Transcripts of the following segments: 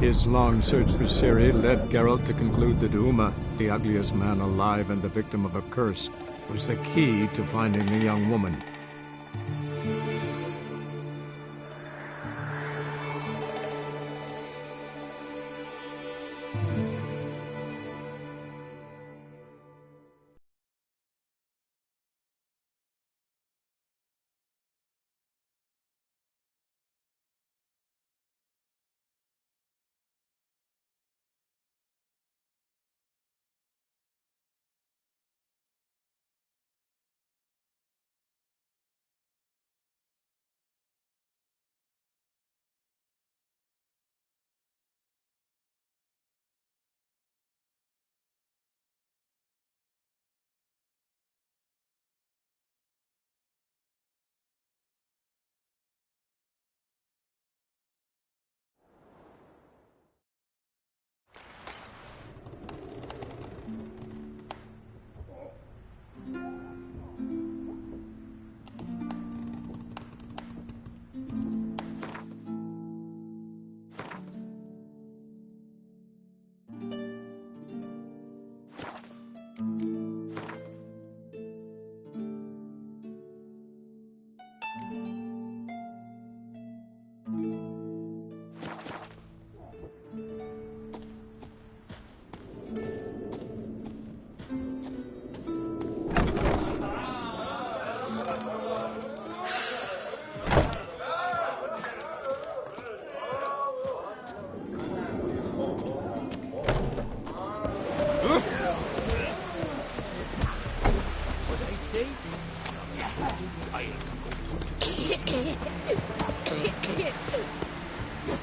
His long search for Ciri led Geralt to conclude that Uma, the ugliest man alive and the victim of a curse, was the key to finding the young woman.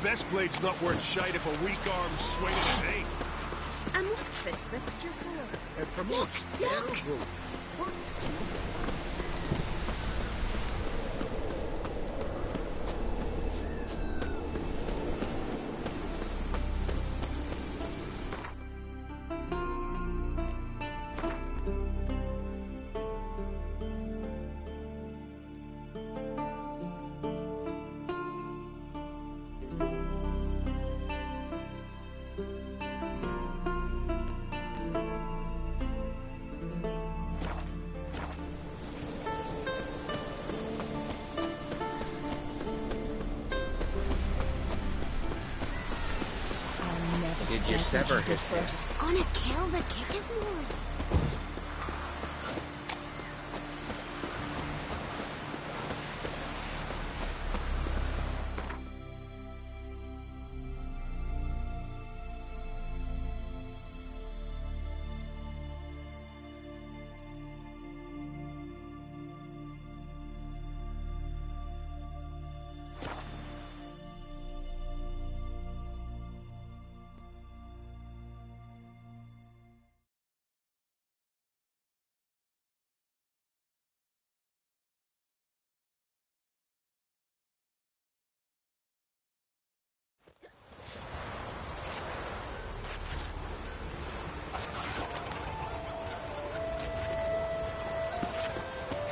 Best blade's not worth shite if a weak arm's swinging his aim. And what's this mixture for? It promotes hair growth. What's Did you sever his face? Gonna kill the Kickismores.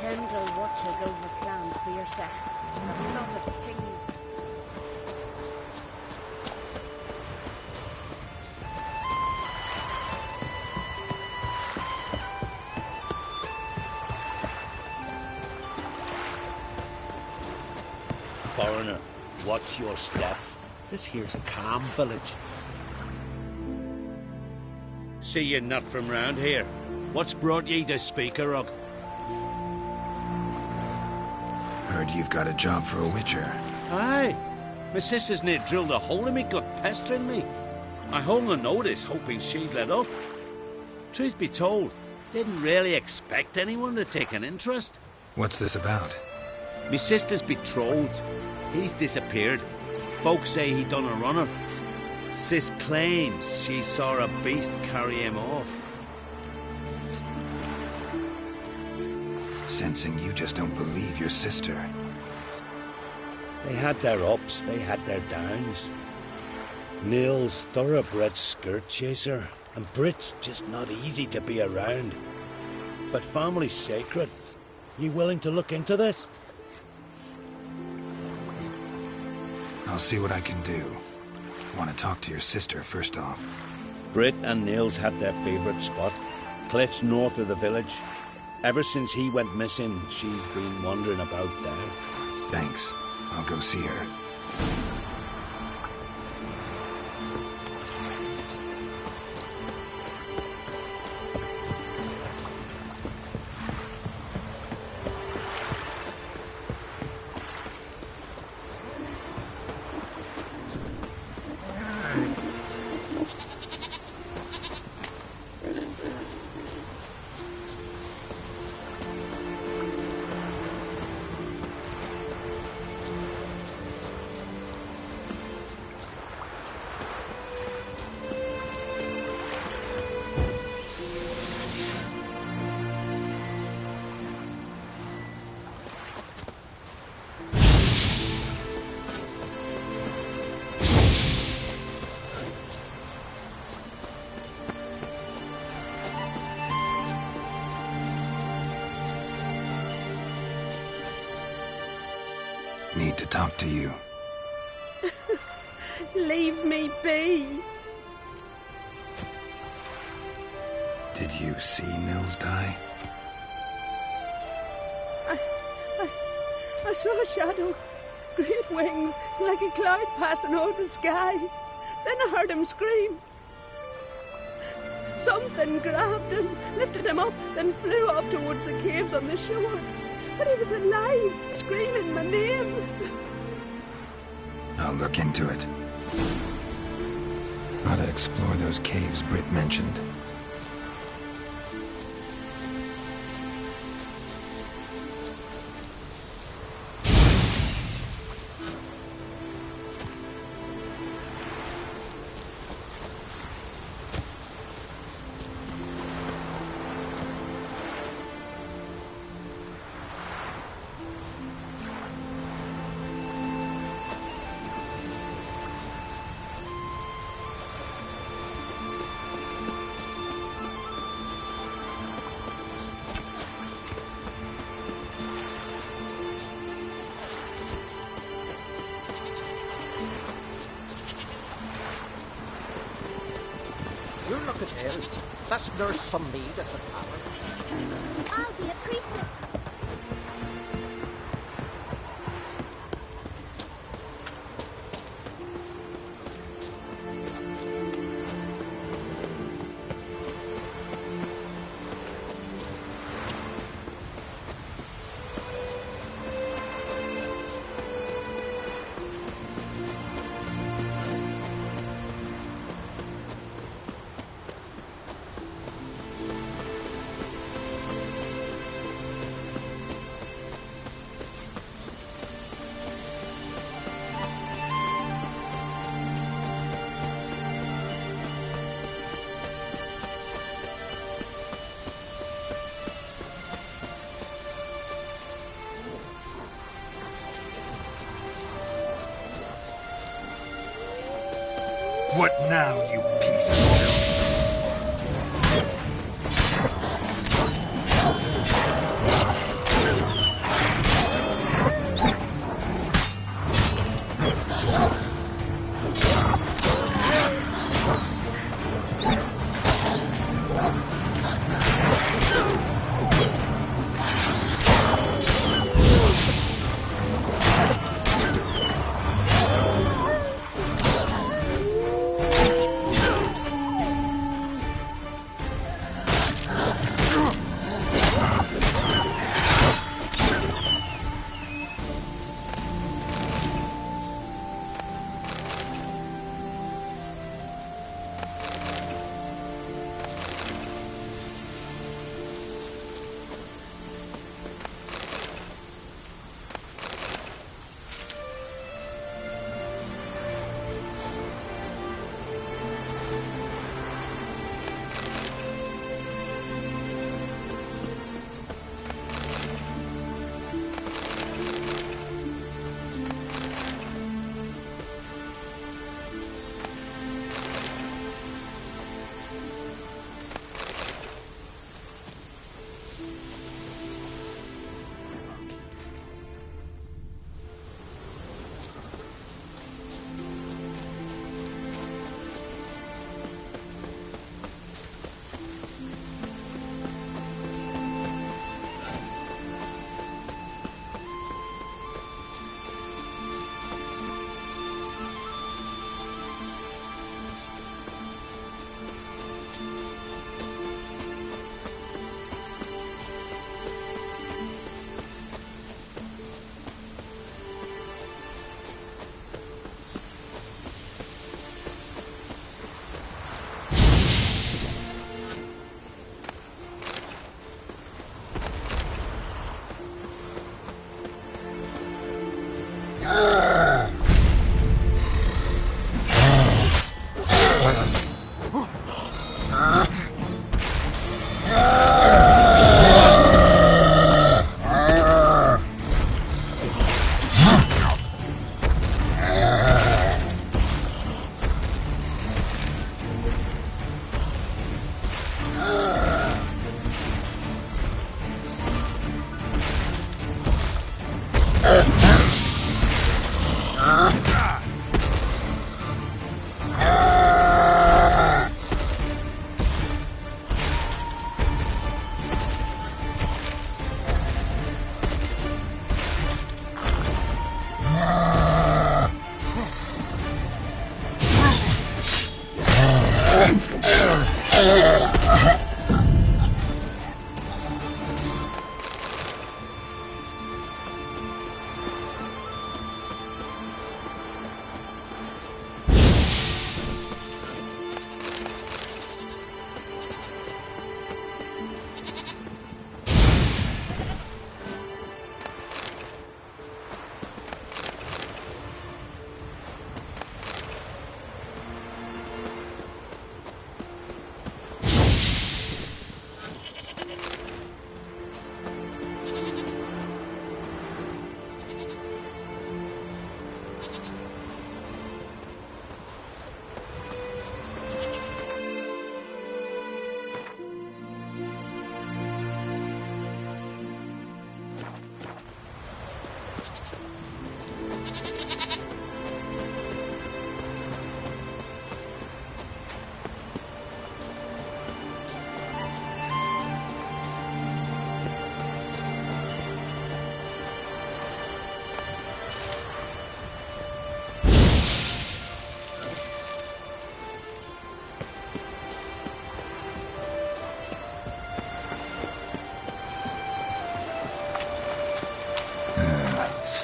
Pendle watches over Clan Beersec. A lot of kings. Foreigner, watch your step. This here's a calm village. See you're not from round here. What's brought ye to Speakerog? Heard you've got a job for a witcher. Aye. My sister's near drilled a hole in me gut, pestering me. I hung a notice, hoping she'd let up. Truth be told, didn't really expect anyone to take an interest. What's this about? Me sister's betrothed. He's disappeared. Folks say he done a runner. Sis claims she saw a beast carry him off. Sensing you just don't believe your sister. They had their ups, they had their downs. Neil's thoroughbred skirt chaser, and Brit's just not easy to be around. But family's sacred. You willing to look into this? I'll see what I can do. Want to talk to your sister first off? Britt and Nils had their favourite spot, cliffs north of the village. Ever since he went missing, she's been wandering about there. Thanks. I'll go see her. Need to talk to you. Leave me be. Did you see Nils die? I saw a shadow, great wings, like a cloud passing over the sky. Then I heard him scream. Something grabbed him, lifted him up, then flew off towards the caves on the shore. But he was alive, screaming my name. I'll look into it. Gotta explore those caves Britt mentioned. You look at him. That's Nurse some mead at the tavern. I'll be a priestess. What now, you piece of filth?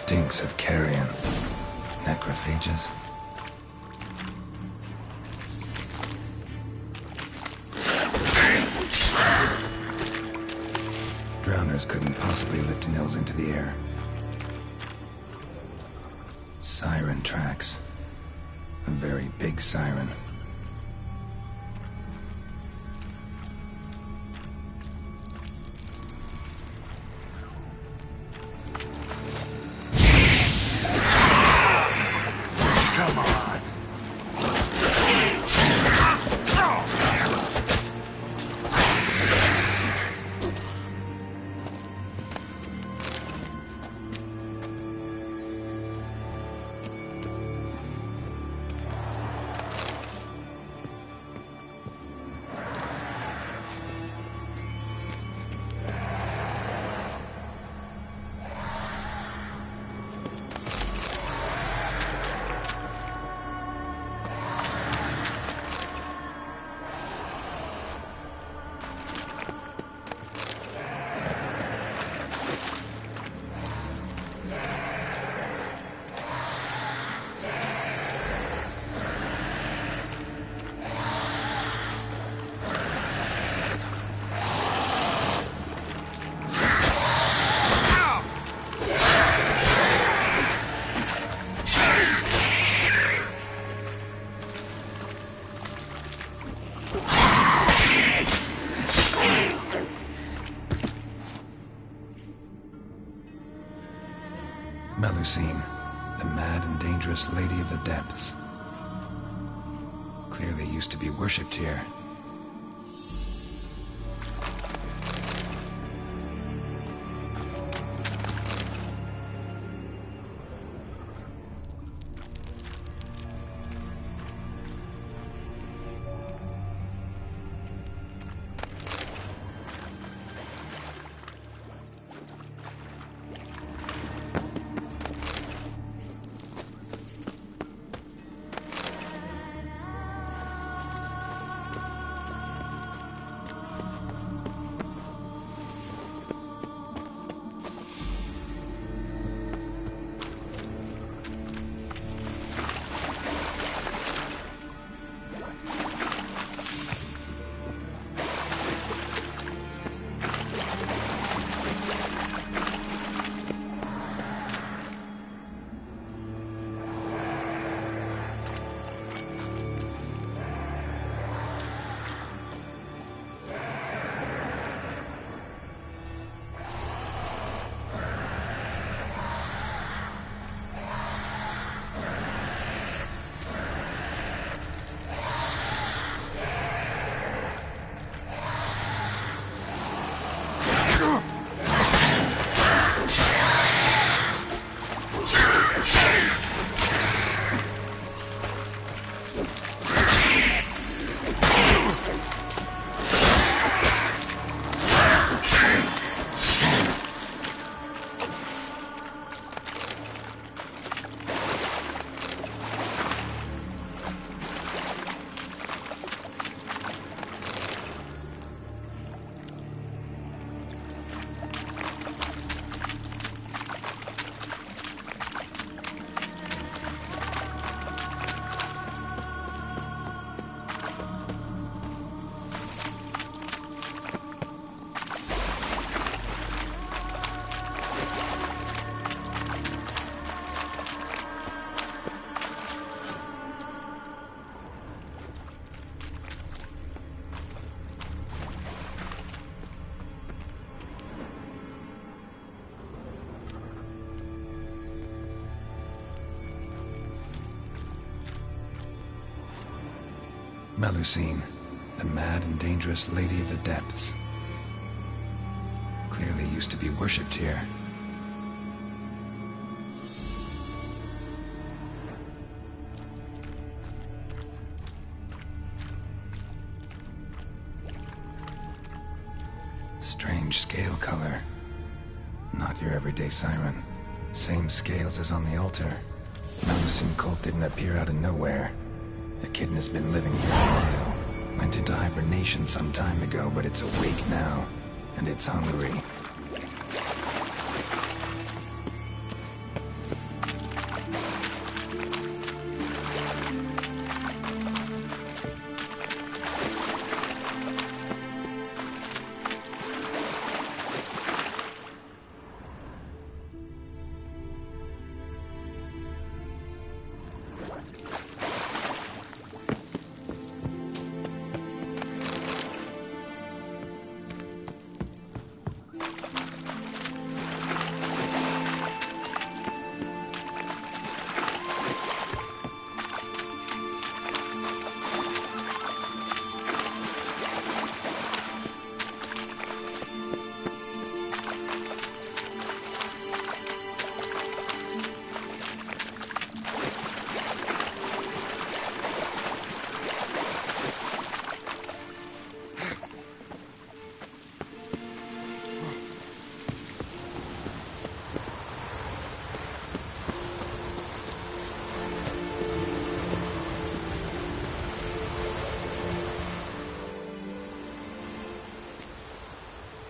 Stinks of carrion. Necrophages. Drowners couldn't possibly lift Nils into the air. Siren tracks. A very big siren. Melusine, the mad and dangerous Lady of the Depths. Clearly used to be worshipped here. Melusine, the mad and dangerous Lady of the Depths. Clearly used to be worshipped here. Strange scale color. Not your everyday siren. Same scales as on the altar. Melusine cult didn't appear out of nowhere. Echidna has been living here a while. Went into hibernation some time ago, but it's awake now. And it's hungry.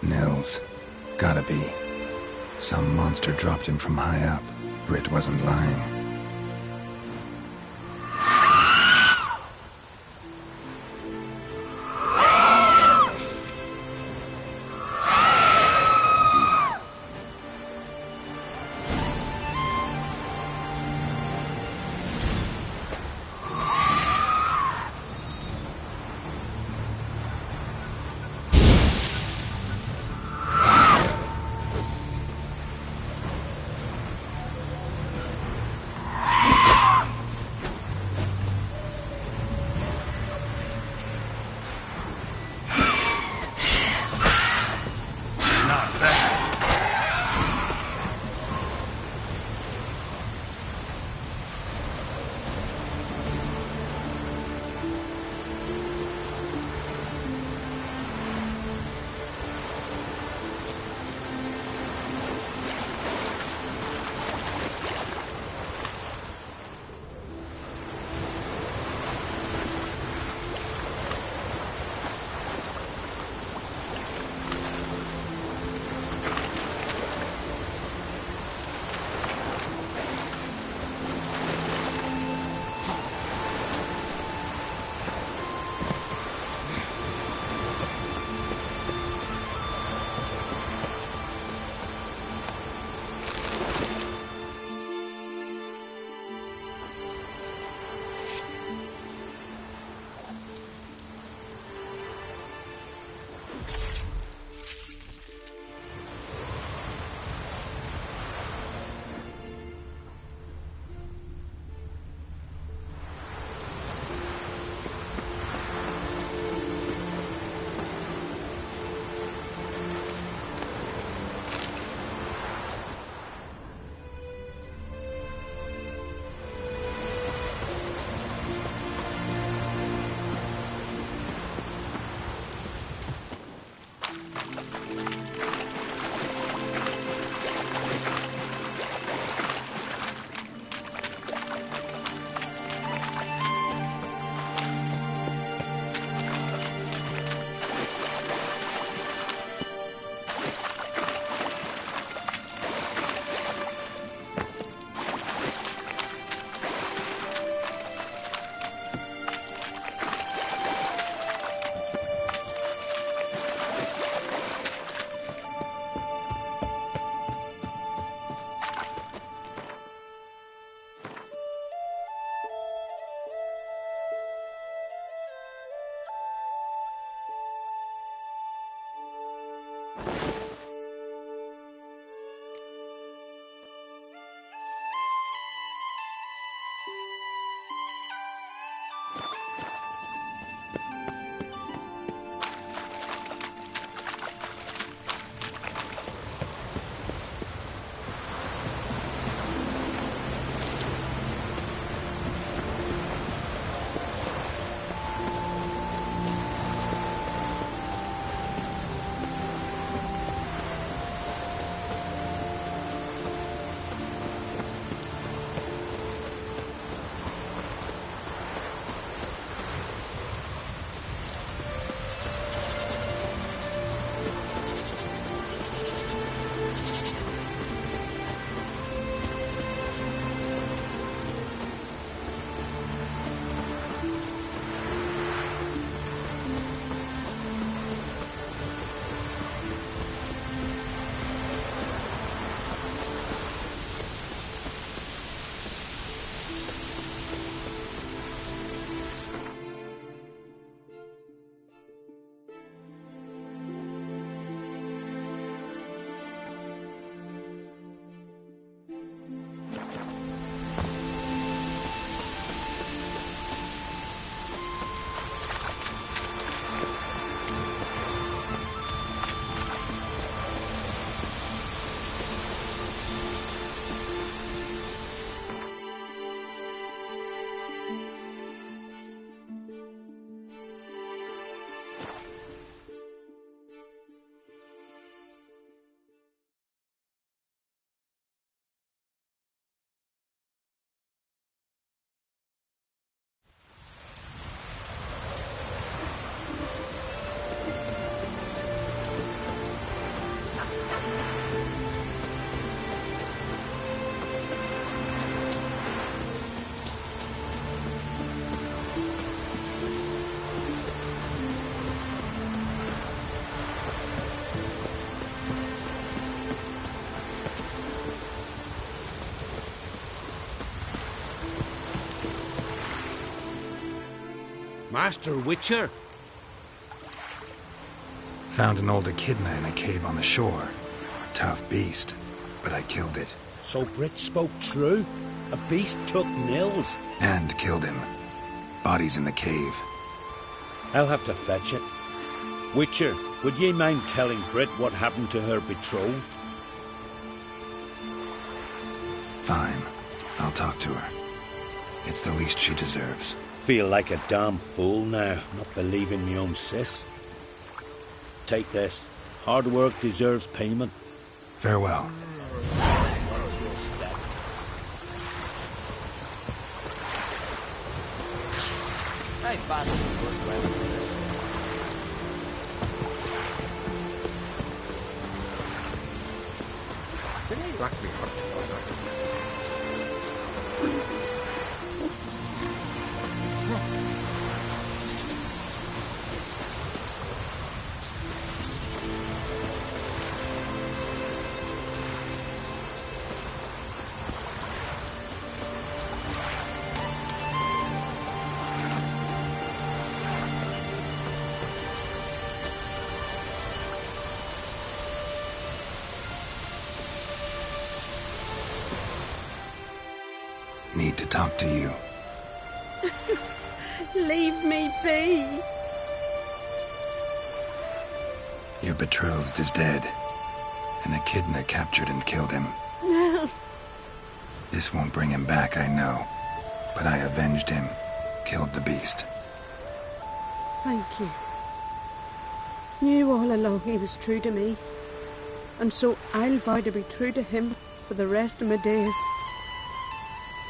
Nils. Gotta be. Some monster dropped him from high up. Britt wasn't lying. Master Witcher? Found an old echidna in a cave on the shore. Tough beast, but I killed it. So Brit spoke true? A beast took Nils? And killed him. Body's in the cave. I'll have to fetch it. Witcher, would ye mind telling Brit what happened to her betrothed? Fine. I'll talk to her. It's the least she deserves. Feel like a damn fool now, not believing me own sis. Take this. Hard work deserves payment. Farewell. I fancy it goes well with this. Did I lack me hurt or not? Need to talk to you. Leave me be. Your betrothed is dead. An echidna captured and killed him. Nils. This won't bring him back, I know. But I avenged him. Killed the beast. Thank you. Knew all along he was true to me. And so I'll vow to be true to him for the rest of my days.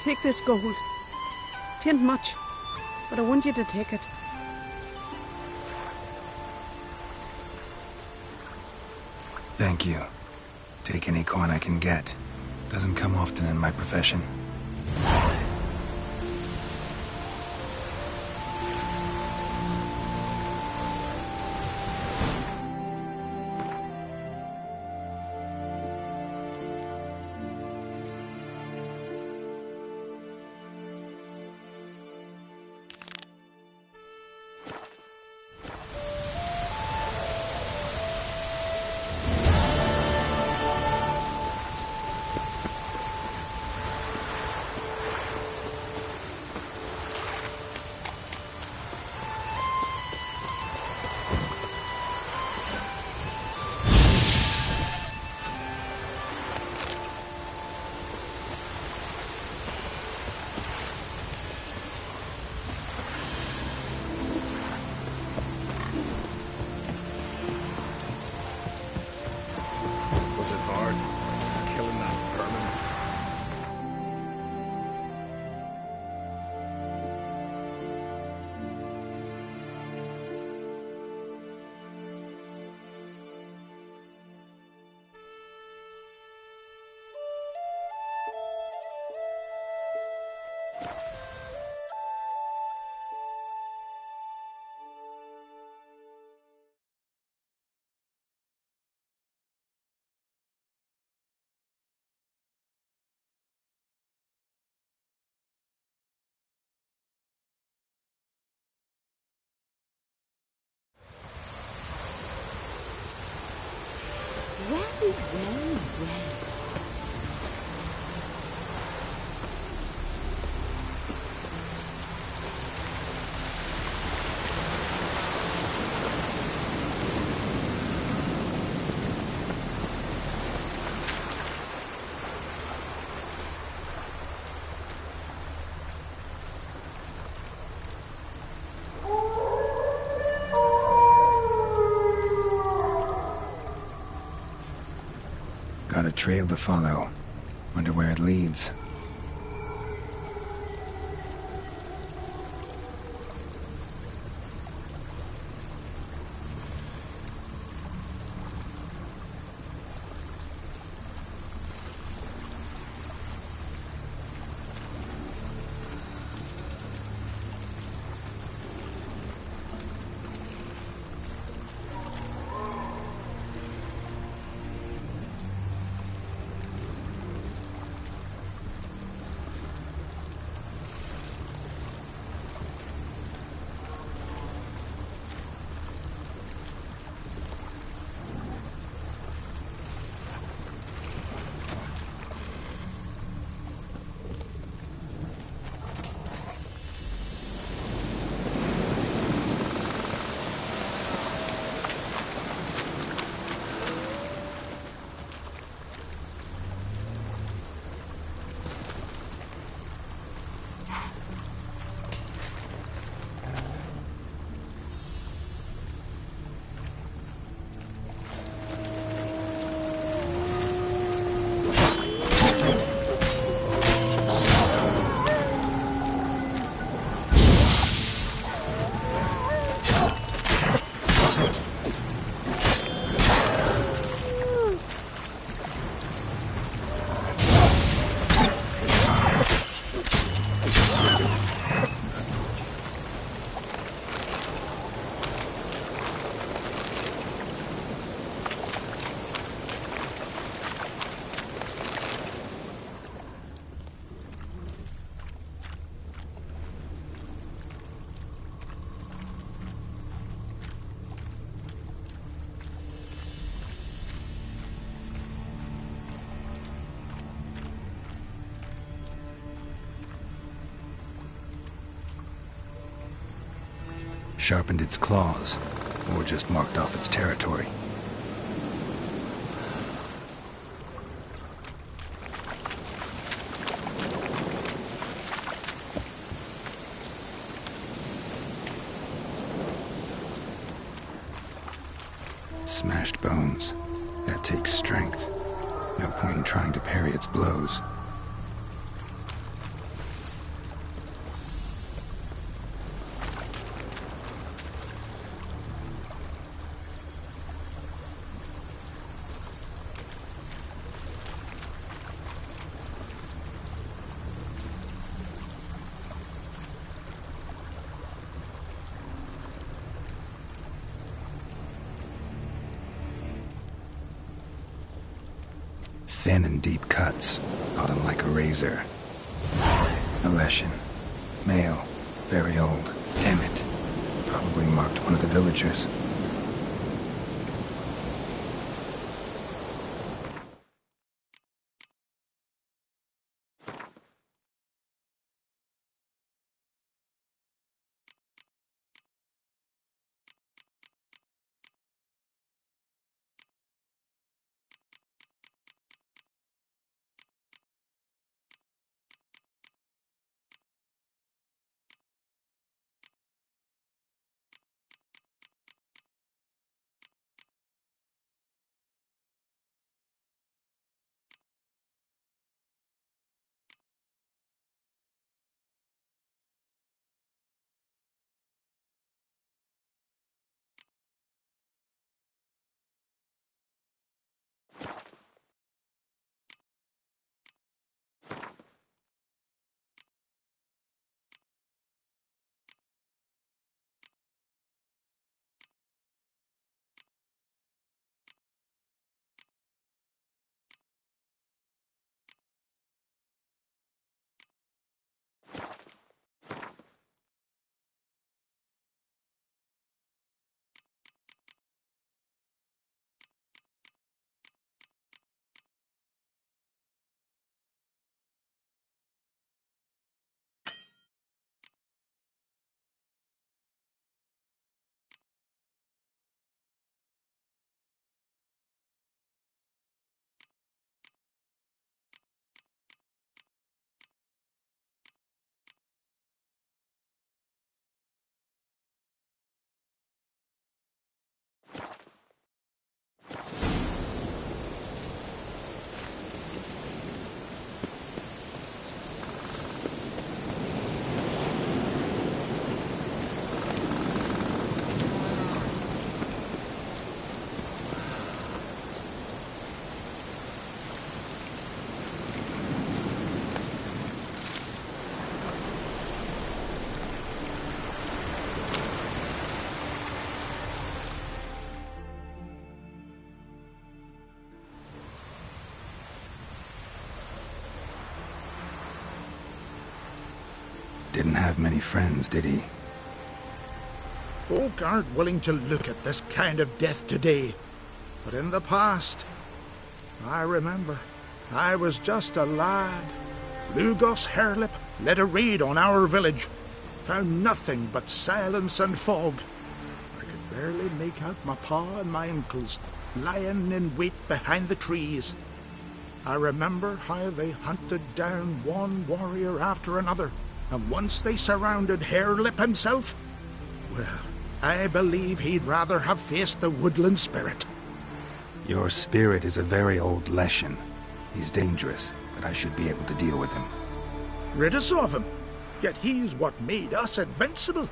Take this gold. Tain't much, but I want you to take it. Thank you. Take any coin I can get. Doesn't come often in my profession. Was it hard? Killing that vermin? Well. Got a trail to follow. Wonder where it leads. Sharpened its claws, or just marked off its territory. Smashed bones. That takes strength. No point in trying to parry its blows. Thin and deep cuts, caught him like a razor. A Leshen. Male. Very old. Damn it. Probably marked one of the villagers. Didn't have many friends, did he? Folk aren't willing to look at this kind of death today. But in the past, I remember, I was just a lad. Lugos Harelip led a raid on our village. Found nothing but silence and fog. I could barely make out my pa and my uncles lying in wait behind the trees. I remember how they hunted down one warrior after another, and once they surrounded Harelip himself, well, I believe he'd rather have faced the woodland spirit. Your spirit is a very old Leshen. He's dangerous. but I should be able to deal with him. Rid us of him. Yet he's what made us invincible.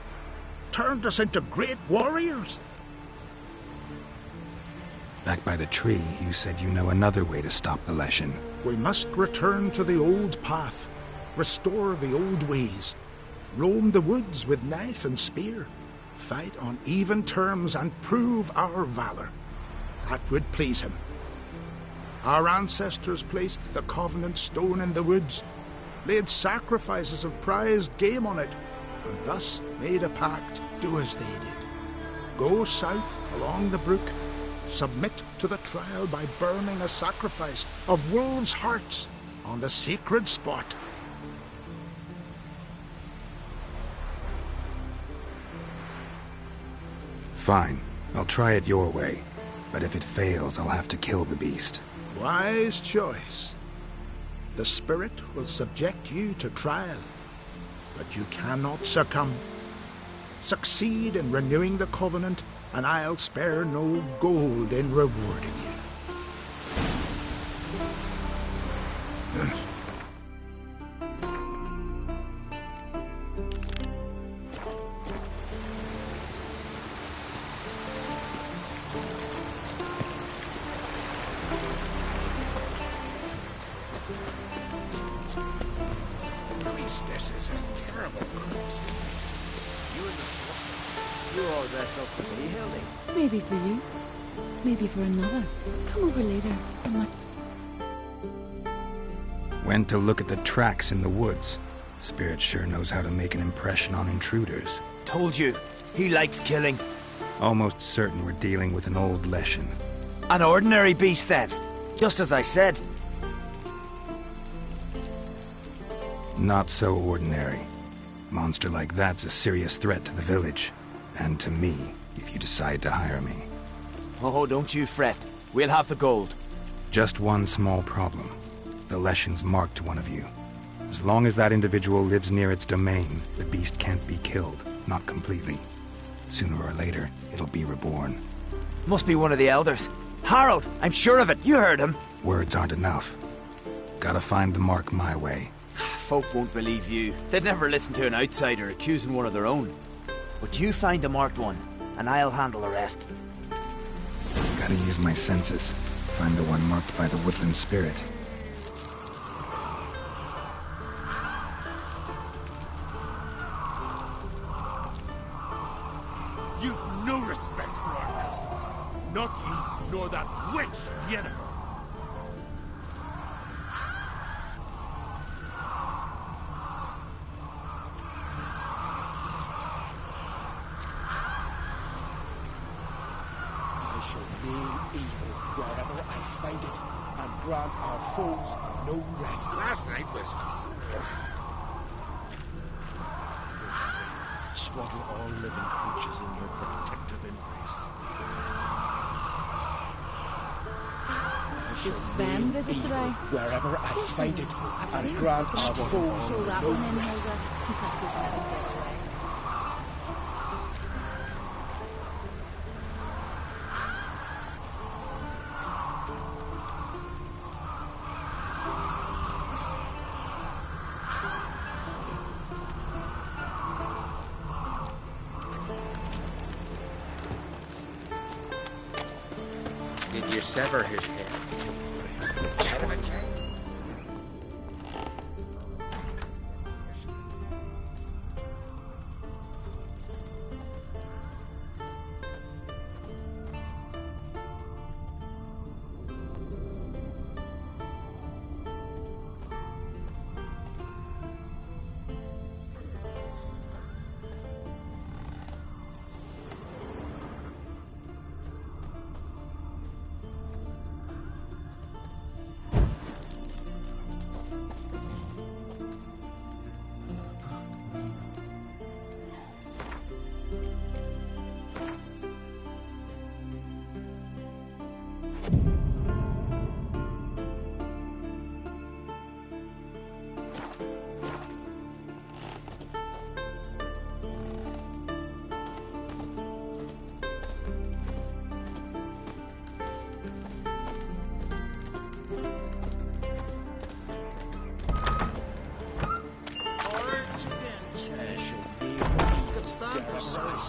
Turned us into great warriors. Back by the tree, you said you know another way to stop the Leshen. We must return to the old path. Restore the old ways. Roam the woods with knife and spear. Fight on even terms and prove our valor. That would please him. Our ancestors placed the Covenant stone in the woods, laid sacrifices of prized game on it, and thus made a pact, do as they did. Go south along the brook, submit to the trial by burning a sacrifice of wolves' hearts on the sacred spot. Fine, I'll try it your way, but if it fails, I'll have to kill the beast. Wise choice. The spirit will subject you to trial, but you cannot succumb. Succeed in renewing the Covenant, and I'll spare no gold in rewarding you. Priestess is a terrible creature. You and the sword. You're all dressed up for me, Hildy. Maybe for you. Maybe for another. Come over later. Went to look at the tracks in the woods. Spirit sure knows how to make an impression on intruders. Told you, he likes killing. Almost certain we're dealing with an old Leshen. An ordinary beast then, just as I said. Not so ordinary. Monster like that's a serious threat to the village. And to me, if you decide to hire me. Oh, don't you fret. We'll have the gold. Just one small problem. The Leshen's marked one of you. As long as that individual lives near its domain, the beast can't be killed. Not completely. Sooner or later, it'll be reborn. Must be one of the elders. Harold, I'm sure of it. You heard him. Words aren't enough. Gotta find the mark my way. Folk won't believe you. They'd never listen to an outsider accusing one of their own. But you find the marked one, and I'll handle the rest. Gotta use my senses. Find the one marked by the woodland spirit. You've no respect for our customs. Not you, nor that witch, Yennefer. I shall name evil wherever I find it, and grant our foes no rest. Last night was... Swaddle all living creatures in your protective embrace. Did Sven visit today? Wherever I find it, and grant our foes Throw that no one in, rest. Hilda. That did nothing there today. Did you sever his head? Out of a chain.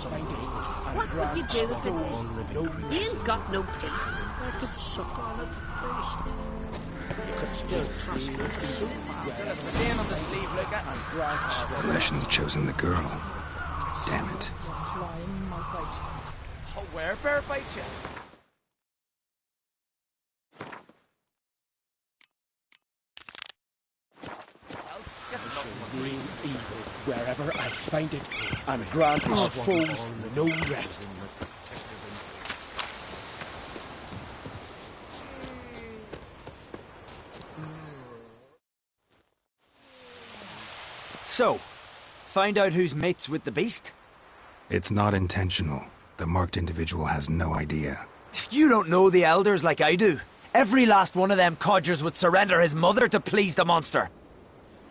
What would you do if it did? You ain't got no teeth. I could suck on it first. You could still toss it with soup. Still a stain on the sleeve like that. Leshen's chosen the girl. Damn it. Oh, where bear bite you? Real evil wherever I find it, and grant his foes no rest. So, find out who's mates with the beast? It's not intentional. The marked individual has no idea. You don't know the elders like I do. Every last one of them codgers would surrender his mother to please the monster.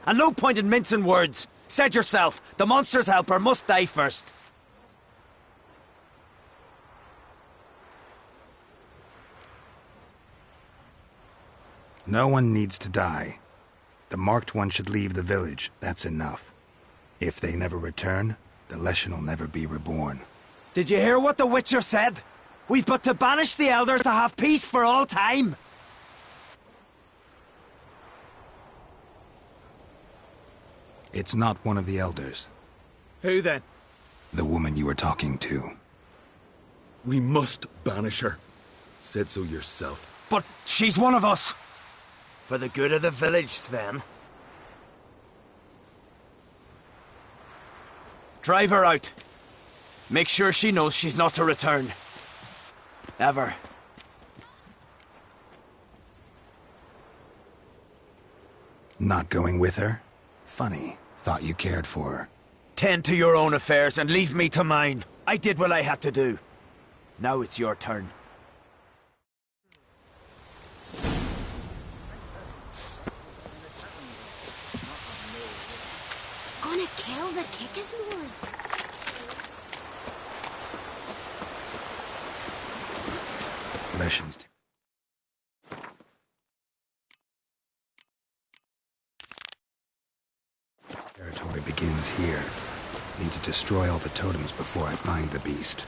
And no point in mincing words. Said yourself, the monster's helper must die first. No one needs to die. The marked one should leave the village. That's enough. If they never return, the Leshen will never be reborn. Did you hear what the Witcher said? We've but to banish the elders to have peace for all time. It's not one of the elders. Who then? The woman you were talking to. We must banish her. Said so yourself. But she's one of us. For the good of the village, Sven. Drive her out. Make sure she knows she's not to return. Ever. Not going with her? Funny. Thought you cared for her. Tend to your own affairs and leave me to mine. I did what I had to do. Now it's your turn. Gonna kill the Kickasmores. Leshen's territory begins here. Need to destroy all the totems before I find the beast.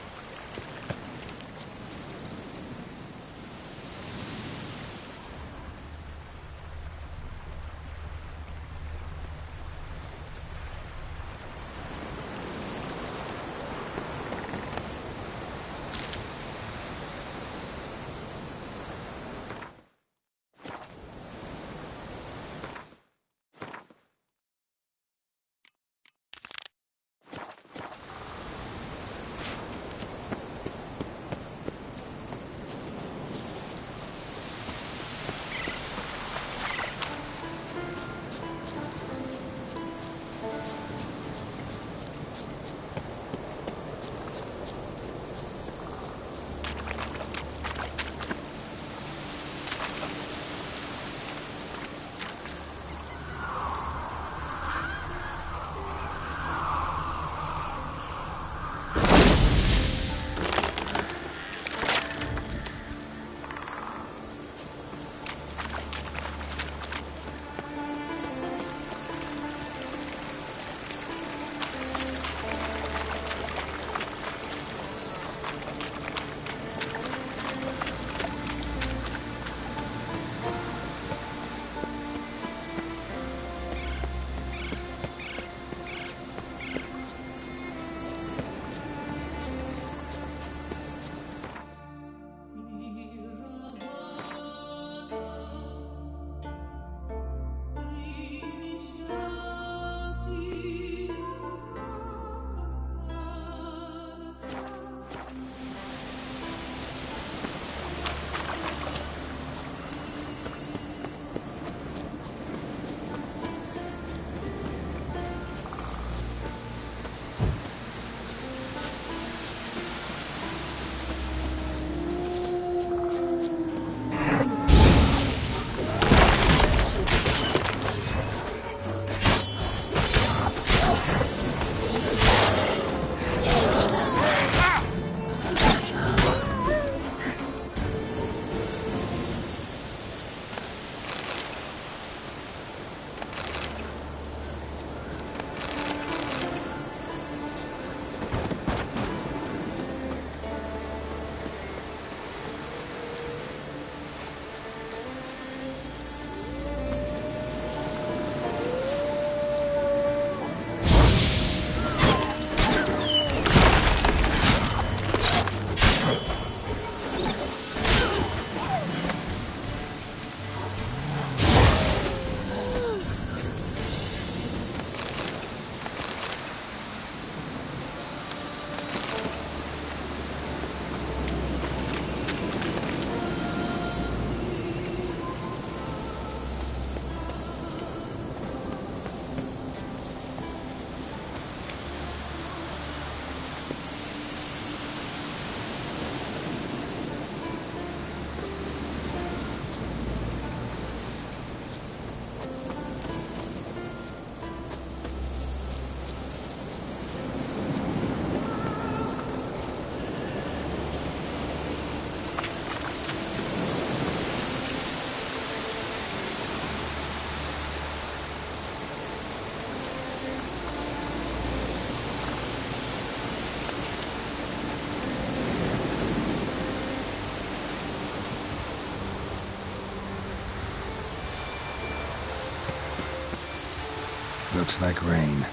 Looks like rain.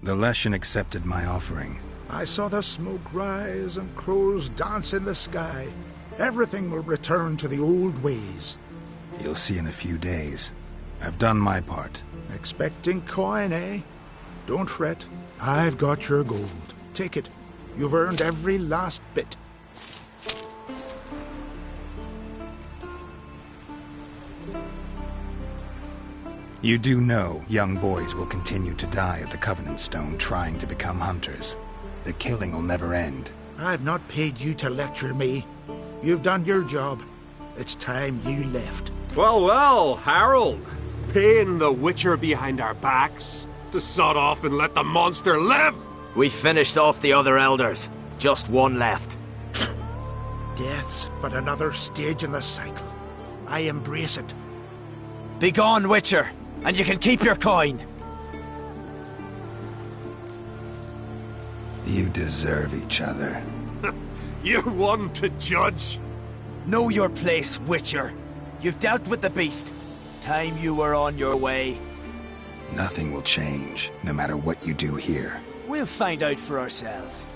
The Leshen accepted my offering. I saw the smoke rise and crows dance in the sky. Everything will return to the old ways. You'll see in a few days. I've done my part. Expecting coin, eh? Don't fret. I've got your gold. Take it. You've earned every last bit. You do know young boys will continue to die at the Covenant Stone trying to become hunters. The killing will never end. I've not paid you to lecture me. You've done your job. It's time you left. Well, well, Harold. Paying the Witcher behind our backs to sod off and let the monster live. We finished off the other elders. Just one left. Death's but another stage in the cycle. I embrace it. Begone, Witcher, and you can keep your coin. You deserve each other. You're one to judge. Know your place, Witcher. You've dealt with the beast. Time you were on your way. Nothing will change, no matter what you do here. We'll find out for ourselves.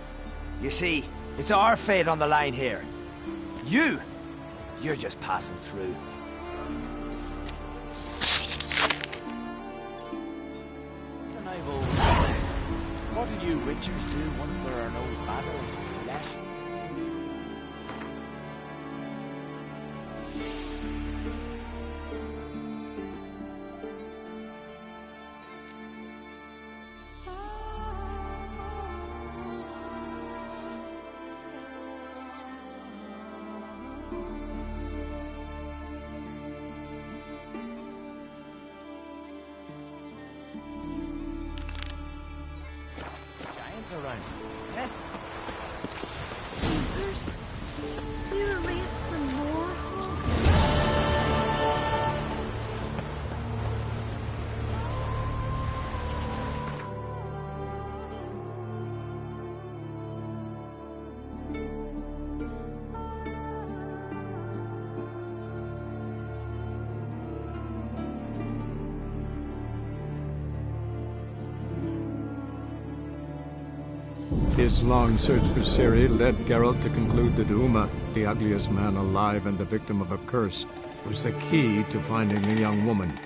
You see, it's our fate on the line here. You're just passing through. What do you Witchers do once there are no basilisks left? Around. Eh? Jeepers. You're a wraith from Moorhog. His long search for Ciri led Geralt to conclude that Uma, the ugliest man alive and the victim of a curse, was the key to finding the young woman.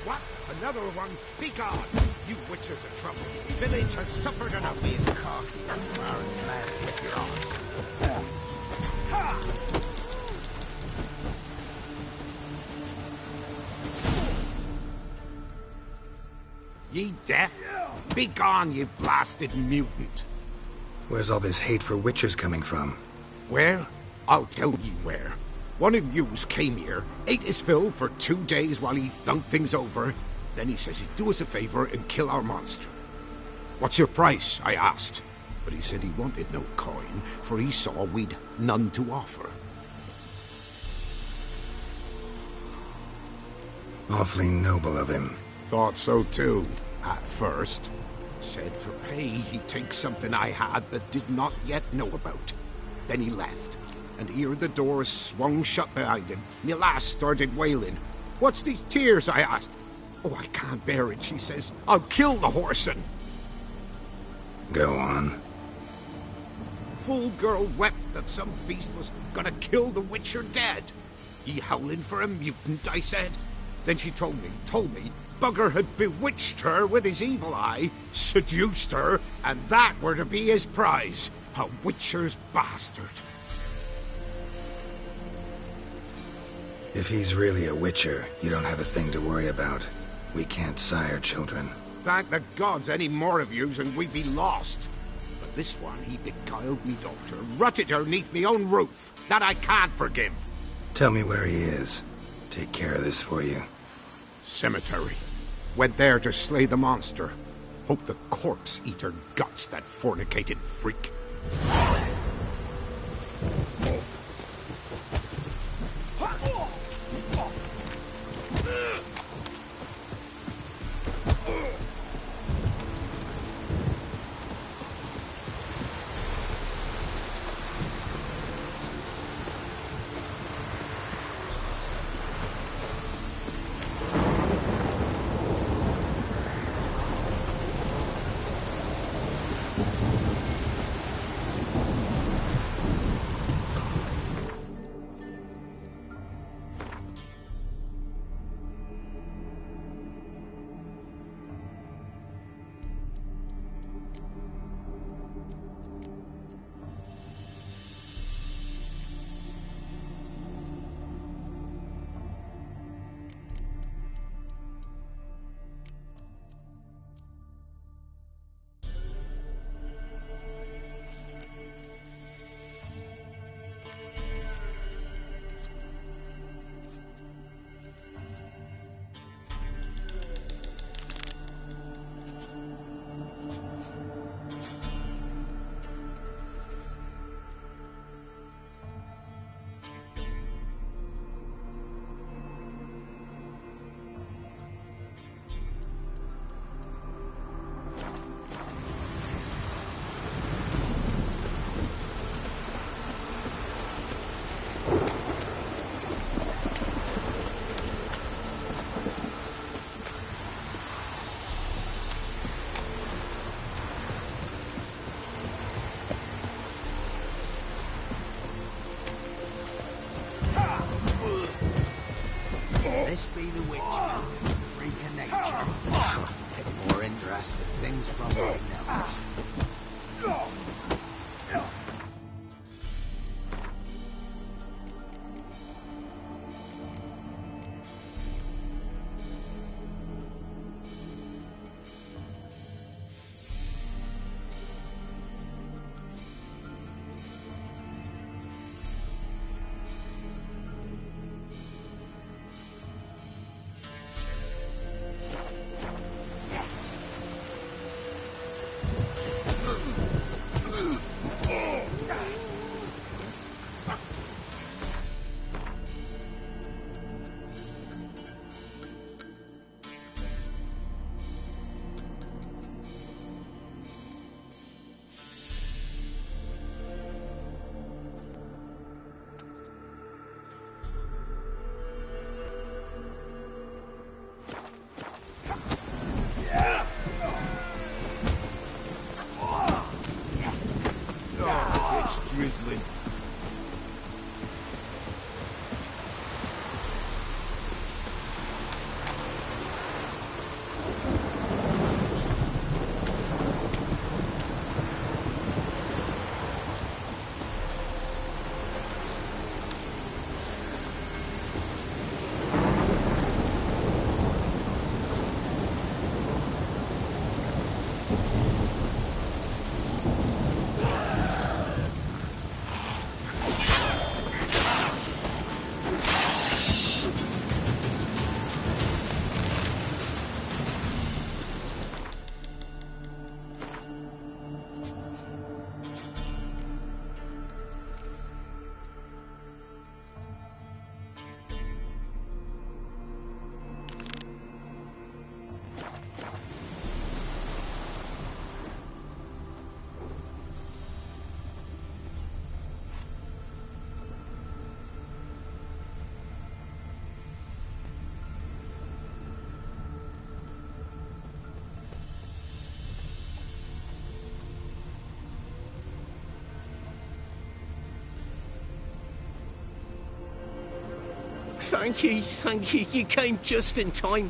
What? Another one? Begone! You witches of trouble. The village has suffered enough. These cocky smarring men with your arms. Ye deaf? Begone, you blasted mutant! Where's all this hate for witchers coming from? Where? I'll tell you where. One of yous came here, ate his fill for 2 days while he thunked things over. Then he says he'd do us a favor and kill our monster. What's your price? I asked. But he said he wanted no coin, for he saw we'd none to offer. Awfully noble of him. Thought so too, at first. Said for pay he'd take something I had but did not yet know about. Then he left. And here the door swung shut behind him. My lass started wailing. What's these tears? I asked. Oh, I can't bear it, she says. I'll kill the whoreson. Go on. Full girl wept that some beast was gonna kill the witcher dead. Ye howling for a mutant, I said. Then she told me, Bugger had bewitched her with his evil eye, seduced her, and that were to be his prize. A witcher's bastard. If he's really a witcher, you don't have a thing to worry about. We can't sire children. Thank the gods any more of yous and we'd be lost. But this one, he beguiled me daughter, rutted her neath me own roof. That I can't forgive. Tell me where he is. Take care of this for you. Cemetery. Went there to slay the monster. Hope the corpse eat her guts, that fornicated freak. This be the Witcher, freak of nature. Get more interesting things from my nose. Drizzling. Thank you. You came just in time.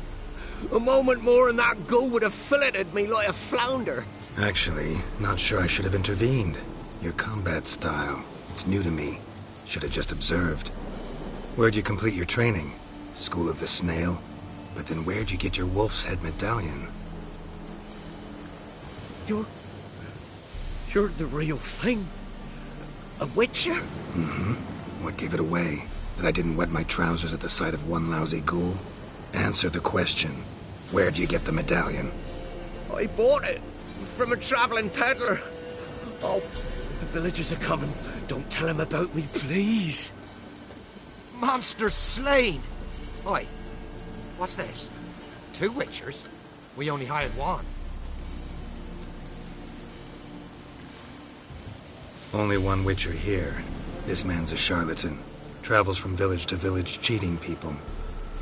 A moment more and that gull would have filleted me like a flounder. Actually, not sure I should have intervened. Your combat style, it's new to me. Should have just observed. Where'd you complete your training? School of the Snail? But then where'd you get your wolf's head medallion? You're the real thing? A Witcher? Mm-hmm. What gave it away? That I didn't wet my trousers at the sight of one lousy ghoul? Answer the question. Where'd you get the medallion? I bought it from a traveling peddler. Oh, the villagers are coming. Don't tell them about me, please. Monsters slain! Oi, what's this? 2 Witchers? We only hired 1. Only 1 Witcher here. This man's a charlatan. Travels from village to village cheating people.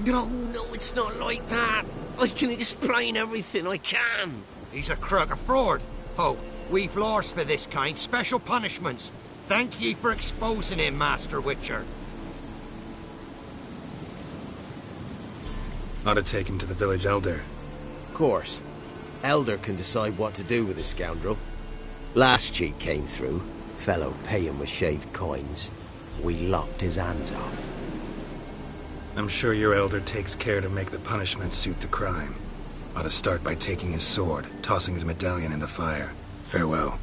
No, it's not like that. I can explain everything I can. He's a crook, a fraud. Oh, we've laws for this kind, special punishments. Thank ye for exposing him, Master Witcher. Ought to take him to the village elder. Of course. Elder can decide what to do with the scoundrel. Last cheat came through. Fellow pay him with shaved coins. We lopped his hands off. I'm sure your elder takes care to make the punishment suit the crime. Ought to start by taking his sword, tossing his medallion in the fire. Farewell.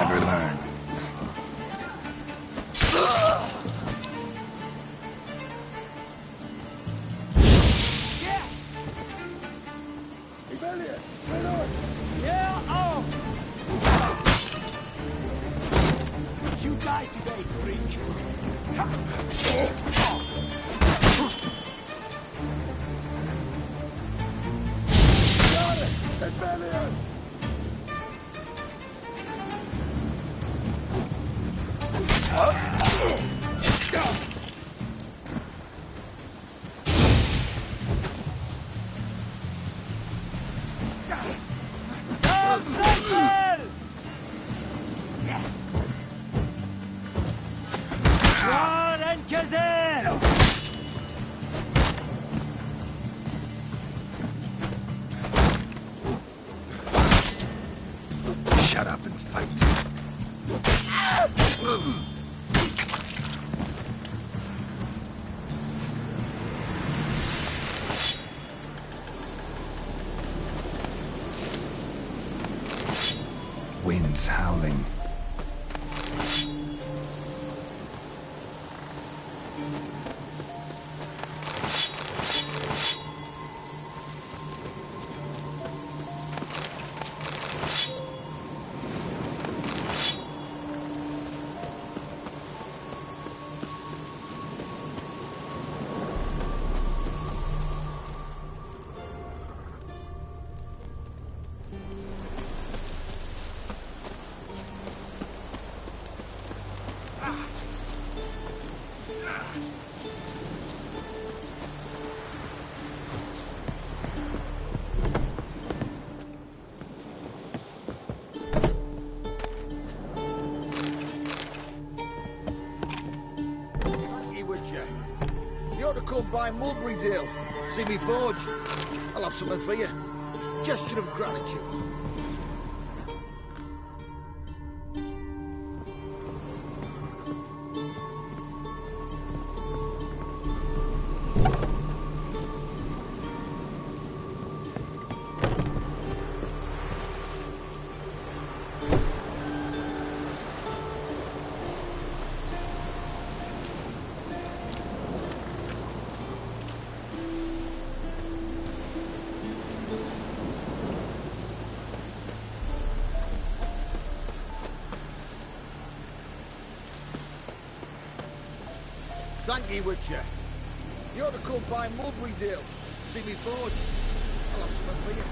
Never learn. You die today, freak. Shut up and fight. Winds howling. You ought to come by Mulberrydale. See me forge. I'll have something for you. Gesture of gratitude. Thank you, Witcher. You ought to come by Mulberrydale. See me forge. I'll have something for you.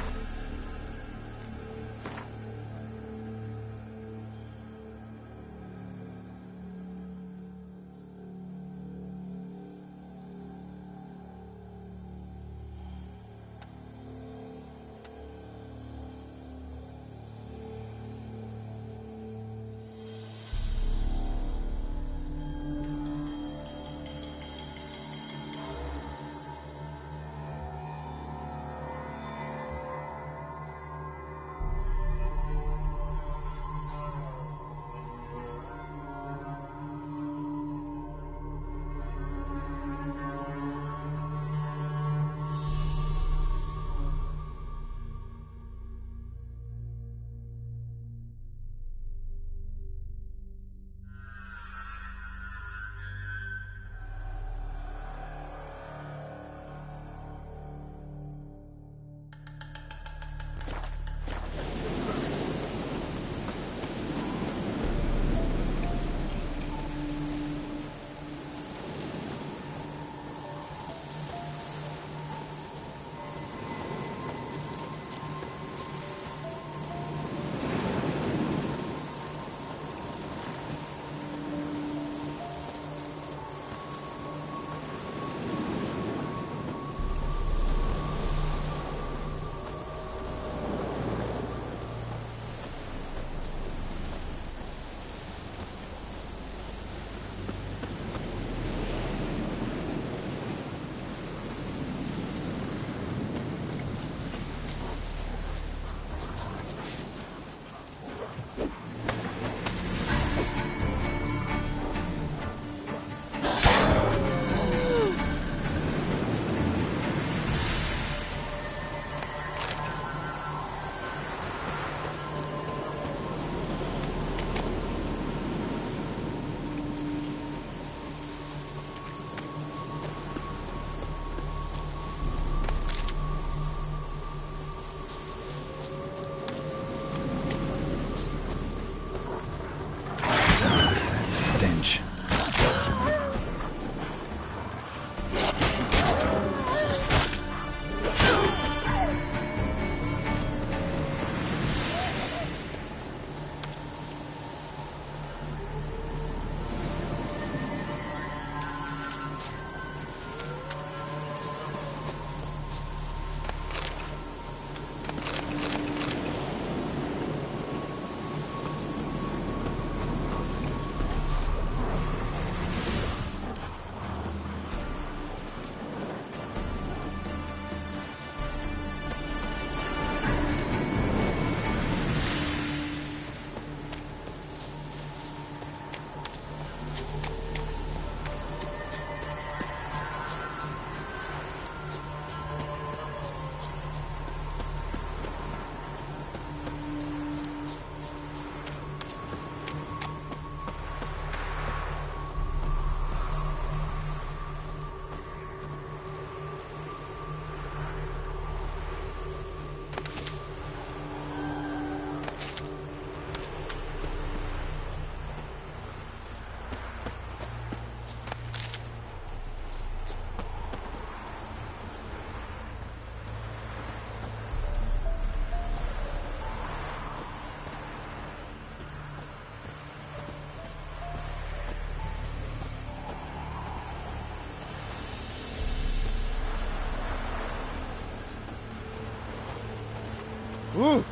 Ooh.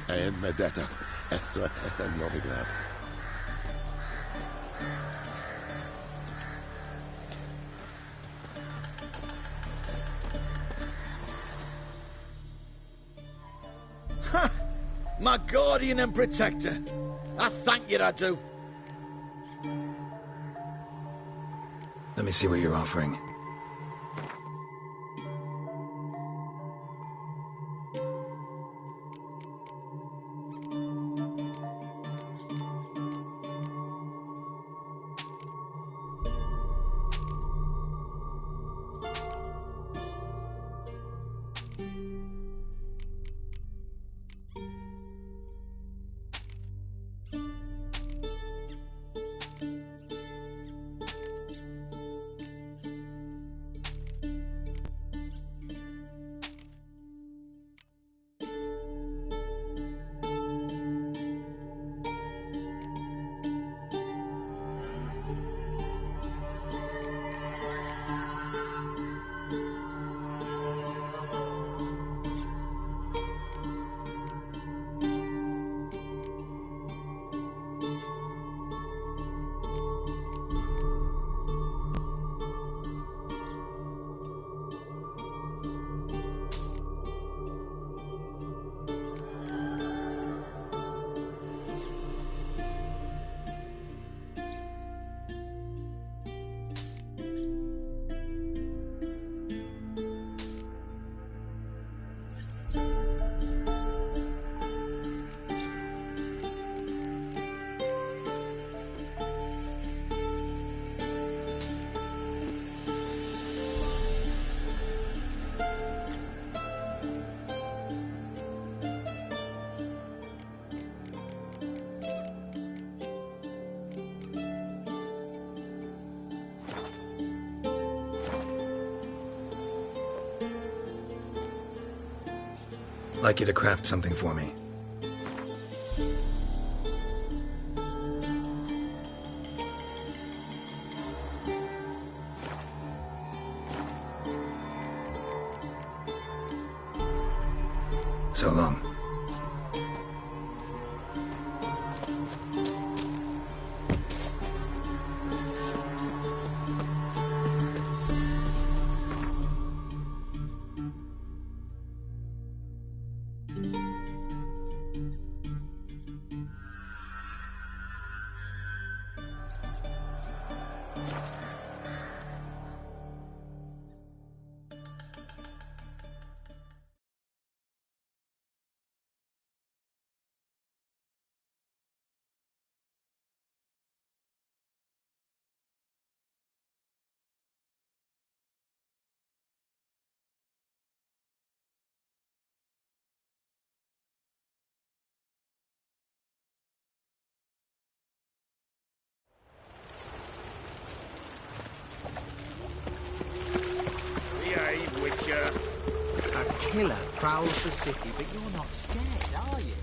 En Medetta, Estrath Essen Novigrad. Ha! My guardian and protector. I thank you, I do. Let me see what you're offering. I'd like you to craft something for me. So long. A killer prowls the city, but you're not scared, are you?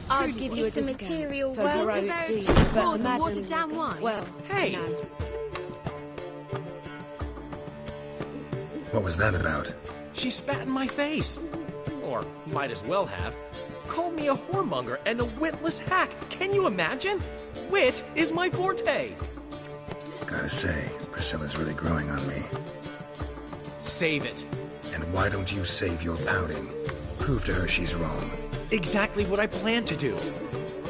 I'll give you a discount material for well heroic deserved deeds, cheese but balls and imagine- watered down wine. Well, Hey! no. What was that about? She spat in my face. Or might as well have. Called me a whoremonger and a witless hack. Can you imagine? Wit is my forte. Gotta say, Priscilla's really growing on me. Save it. And why don't you save your pouting? Prove to her she's wrong. Exactly what I plan to do.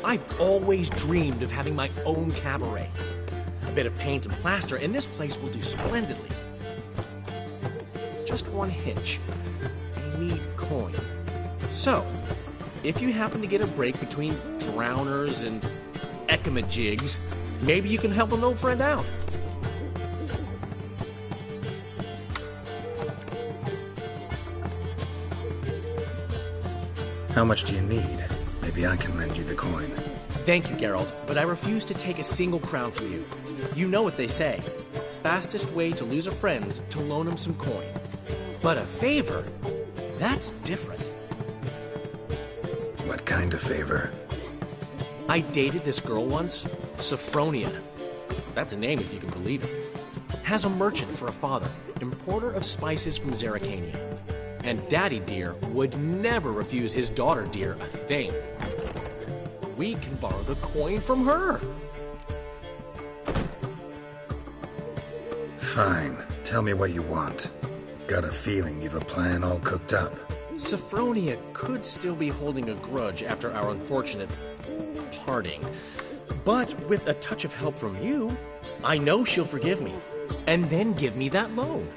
I've always dreamed of having my own cabaret. I've bit of paint and plaster, and this place will do splendidly. Just one hitch. I need coin. So, if you happen to get a break between drowners and ekamajigs, maybe you can help an old friend out. How much do you need? Maybe I can lend you the coin. Thank you, Geralt, but I refuse to take a single crown from you. You know what they say. Fastest way to lose a friend's to loan him some coin. But a favor? That's different. What kind of favor? I dated this girl once, Sophronia. That's a name if you can believe it. Has a merchant for a father, importer of spices from Zerrikania. And Daddy Dear would never refuse his daughter Dear a thing. We can borrow the coin from her. Fine. Tell me what you want. Got a feeling you've a plan all cooked up. Sophronia could still be holding a grudge after our unfortunate parting. But with a touch of help from you, I know she'll forgive me. And then give me that loan.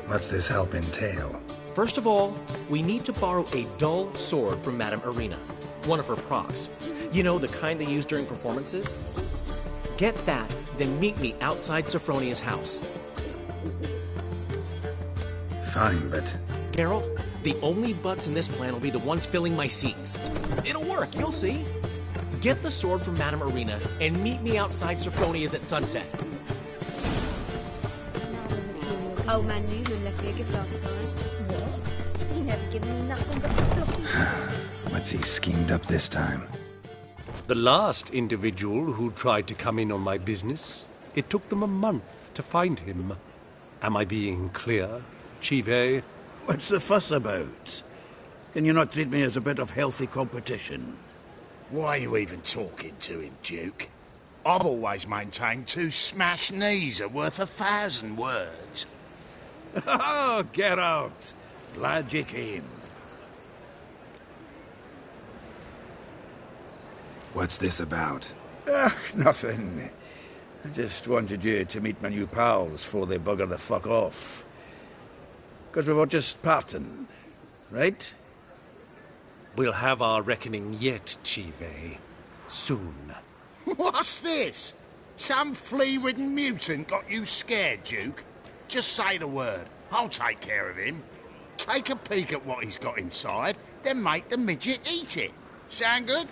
What's this help entail? First of all, we need to borrow a dull sword from Madame Irina, one of her props. You know, the kind they use during performances? Get that, then meet me outside Sophronia's house. Fine, but... Geralt, the only butts in this plan will be the ones filling my seats. It'll work, you'll see. Get the sword from Madame Irina and meet me outside Sophronia's at sunset. Old man Newman left me a gift last time. What? He never given me nothing but fluffy. What's he schemed up this time? The last individual who tried to come in on my business, it took them a month to find him. Am I being clear, Chive? What's the fuss about? Can you not treat me as a bit of healthy competition? Why are you even talking to him, Duke? I've always maintained 2 smashed knees are worth 1,000 words. Oh, get out. Glad you came. What's this about? Nothing. I just wanted you to meet my new pals before they bugger the fuck off. Because we were just parting, right? We'll have our reckoning yet, Chive. Soon. What's this? Some flea-ridden mutant got you scared, Duke? Just say the word. I'll take care of him. Take a peek at what he's got inside, then make the midget eat it. Sound good?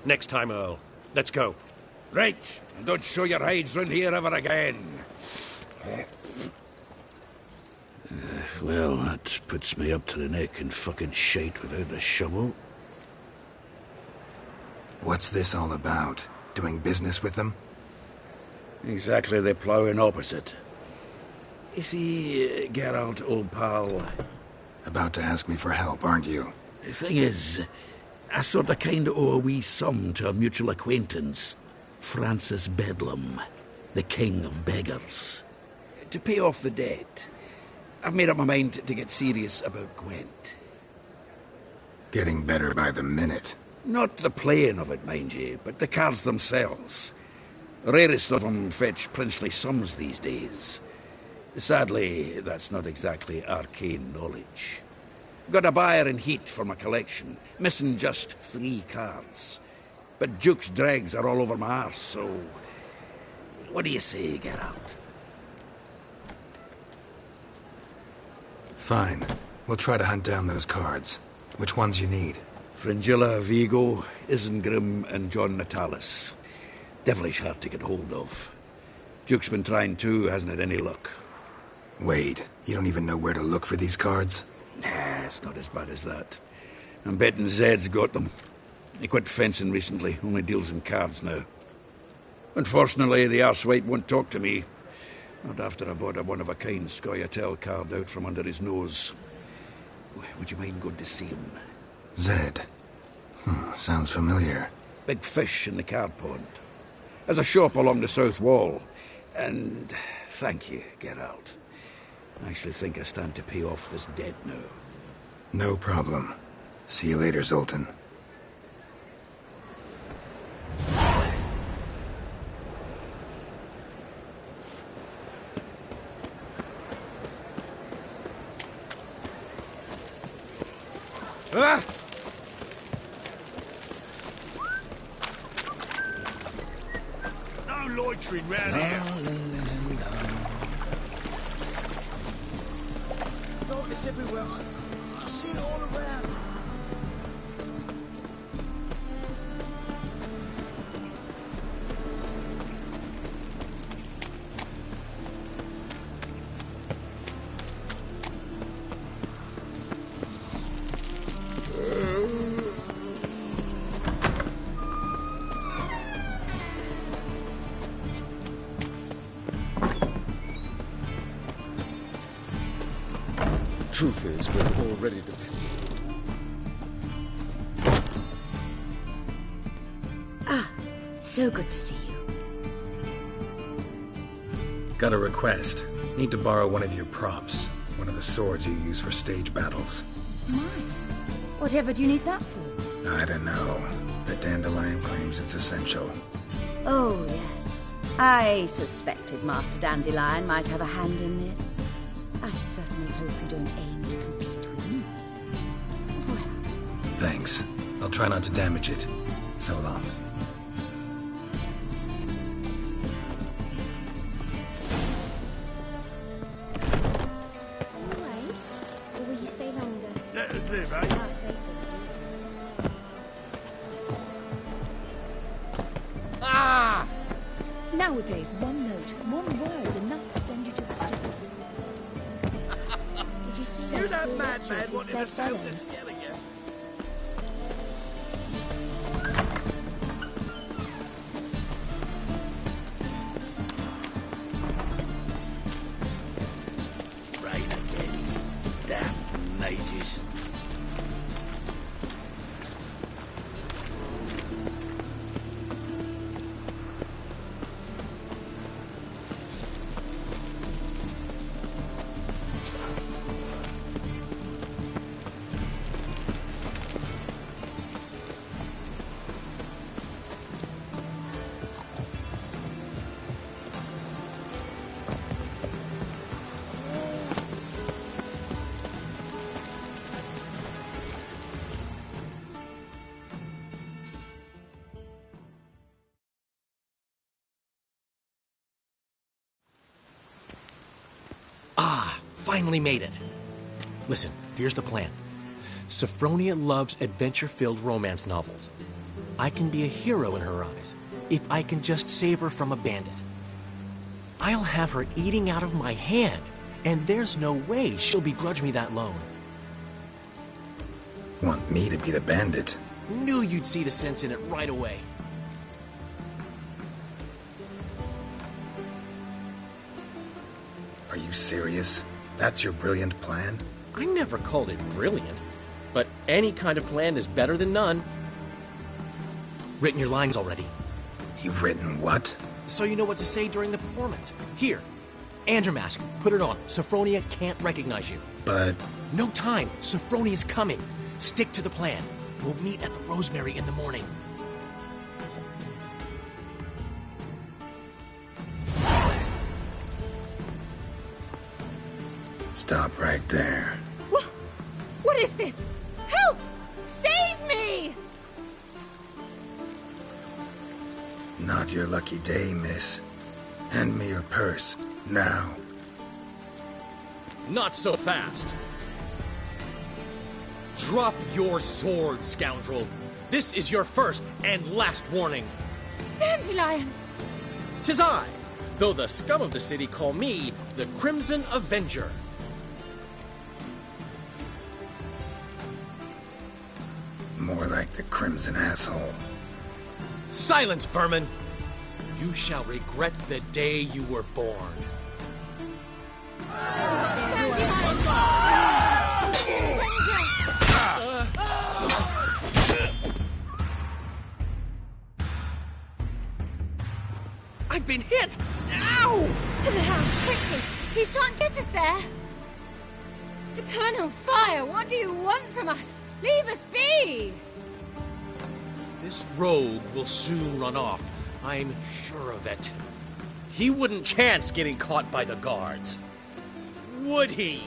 Next time, Earl. Let's go. Right, and don't show your hides round here ever again. Well, that puts me up to the neck in fucking shite without a shovel. What's this all about? Doing business with them? Exactly the ploughing opposite. You see, Geralt, old pal... About to ask me for help, aren't you? The thing is, I sort of kind of owe a wee sum to a mutual acquaintance, Francis Bedlam, the king of beggars. To pay off the debt, I've made up my mind to get serious about Gwent. Getting better by the minute. Not the playing of it, mind you, but the cards themselves. The rarest of them fetch princely sums these days. Sadly, that's not exactly arcane knowledge. Got a buyer in heat for my collection, missing just 3 cards. But Duke's dregs are all over my arse, so... What do you say, Geralt? Fine. We'll try to hunt down those cards. Which ones you need? Fringilla, Vigo, Isengrim, and John Natalis. Devilish hard to get hold of. Duke's been trying too, hasn't had any luck. Wait, you don't even know where to look for these cards? Nah, it's not as bad as that. I'm betting Zed's got them. He quit fencing recently, only deals in cards now. Unfortunately, the arsewite won't talk to me. Not after I bought a one-of-a-kind Scoia'tael card out from under his nose. Would you mind going to see him? Zed. Sounds familiar. Big fish in the card pond. Has a shop along the south wall. And thank you, Geralt. I actually think I stand to pay off this debt now. No problem. See you later, Zoltan. loitering round here. No, it's everywhere. I see it all around. Truth is, we're already defended. So good to see you. Got a request. Need to borrow one of your props. One of the swords you use for stage battles. Mine? Whatever do you need that for? I don't know. The Dandelion claims it's essential. Oh, yes. I suspected Master Dandelion might have a hand in this. I certainly hope you don't aim to compete with me. Well. Thanks. I'll try not to damage it. So long. Or will you stay longer? Let us live, eh? Far safer. Ah! Nowadays, one note, one word's enough to send you to the stone. Did you see You're those that blue madman witches with wanting their to sell fellows? the skeleton. Right again. Damn mages. Finally made it. Listen, here's the plan. Sophronia loves adventure-filled romance novels. I can be a hero in her eyes if I can just save her from a bandit. I'll have her eating out of my hand, and there's no way she'll begrudge me that loan. Want me to be the bandit? Knew you'd see the sense in it right away. Are you serious? That's your brilliant plan? I never called it brilliant, but any kind of plan is better than none. Written your lines already. You've written what? So you know what to say during the performance. Here, Andromask, put it on. Sophronia can't recognize you. But... No time. Sophronia's coming. Stick to the plan. We'll meet at the Rosemary in the morning. Stop right there. What is this? Help! Save me! Not your lucky day, miss. Hand me your purse, now. Not so fast. Drop your sword, scoundrel. This is your first and last warning. Dandelion! 'Tis I, though the scum of the city call me the Crimson Avenger. More like the Crimson Asshole. Silence, vermin! You shall regret the day you were born. I've been hit! Ow! To the house, quickly! He shan't get us there! Eternal fire, what do you want from us? Leave us be! This rogue will soon run off. I'm sure of it. He wouldn't chance getting caught by the guards. Would he?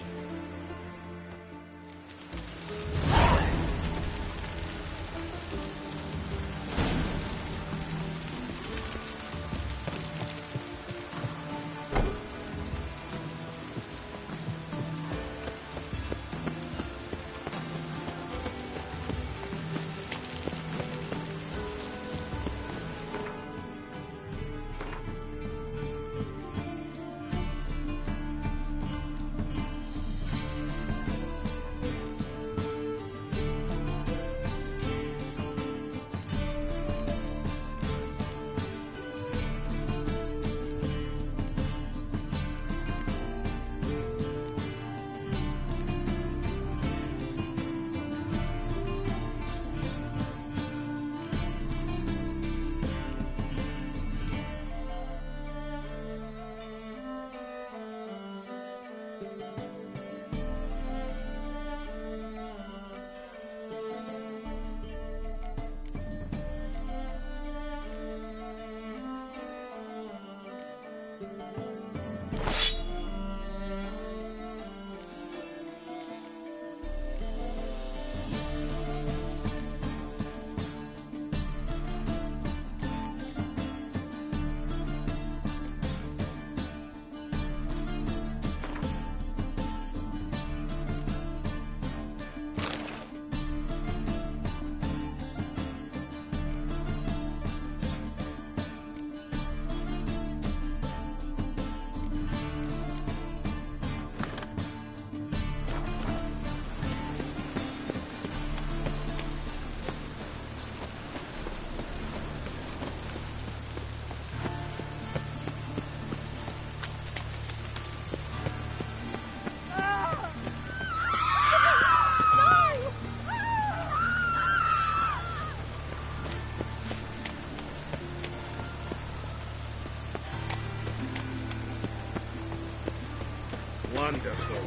Wonderful.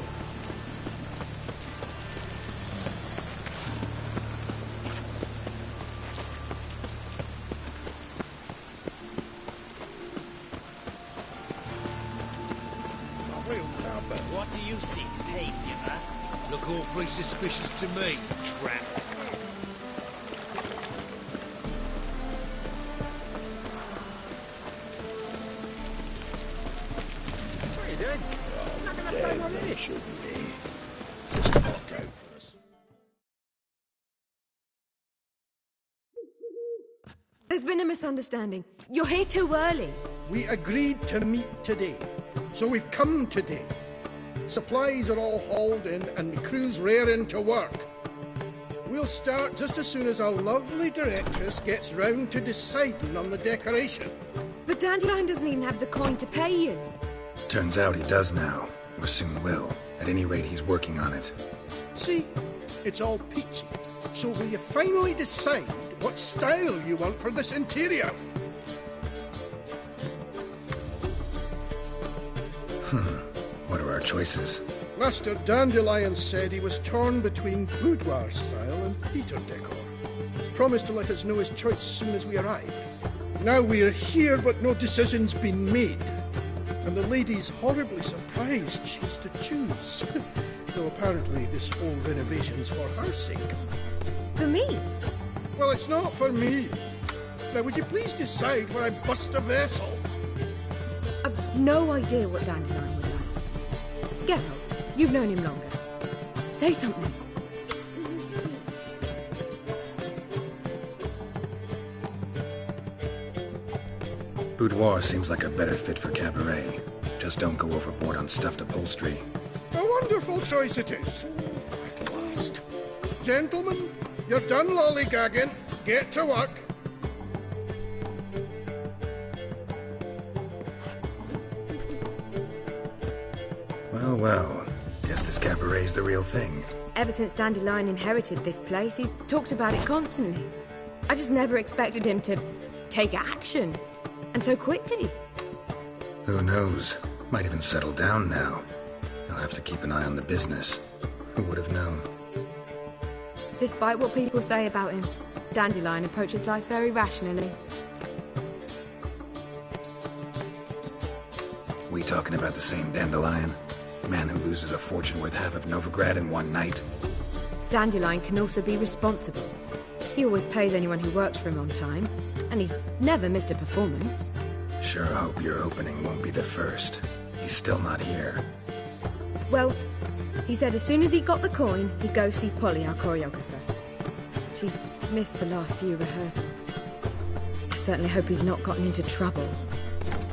What do you see, paid giver? Look awfully suspicious to me, tramp. What are you doing? Not gonna time already. Shouldn't be. Just talk out first. There's been a misunderstanding. You're here too early. We agreed to meet today, so we've come today. Supplies are all hauled in and the crew's raring to work. We'll start just as soon as our lovely directress gets round to deciding on the decoration. But Dandelion doesn't even have the coin to pay you. Turns out he does now, or soon will. At any rate, he's working on it. See? It's all peachy. So will you finally decide what style you want for this interior? What are our choices? Master Dandelion said he was torn between boudoir style and theatre decor. Promised to let us know his choice as soon as we arrived. Now we're here, but no decision's been made. And the lady's horribly surprised she's to choose. Though apparently this whole renovation's for her sake. For me? Well, it's not for me. Now, would you please decide where I bust a vessel? I've no idea what Dandelion would like. Geralt, you've known him longer. Say something. Boudoir seems like a better fit for cabaret. Just don't go overboard on stuffed upholstery. A wonderful choice it is. At last. Gentlemen, you're done lollygagging. Get to work. Well, guess this cabaret's the real thing. Ever since Dandelion inherited this place, he's talked about it constantly. I just never expected him to take action. And so quickly. Who knows? Might even settle down now. He'll have to keep an eye on the business. Who would have known? Despite what people say about him, Dandelion approaches life very rationally. We talking about the same Dandelion? Man who loses a fortune worth half of Novigrad in one night? Dandelion can also be responsible. He always pays anyone who works for him on time, and he's never missed a performance. Sure hope your opening won't be the first. He's still not here. Well, he said as soon as he got the coin, he'd go see Polly, our choreographer. She's missed the last few rehearsals. I certainly hope he's not gotten into trouble.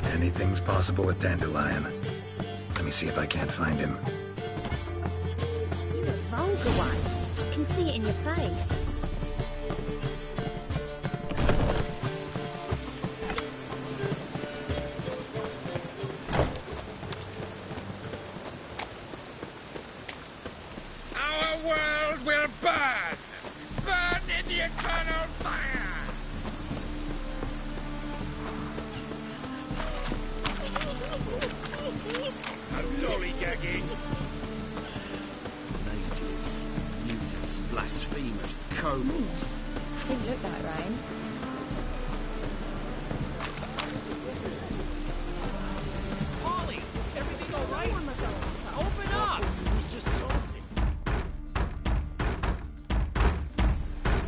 Anything's possible with Dandelion. Let me see if I can't find him. You're a vulgar one. I can see it in your face. Our world will burn! Burn in the eternal fire! I'm lollygagging. Mages, mutants, blasphemers, kobolds. Didn't look that right. Polly, everything all right? Open up!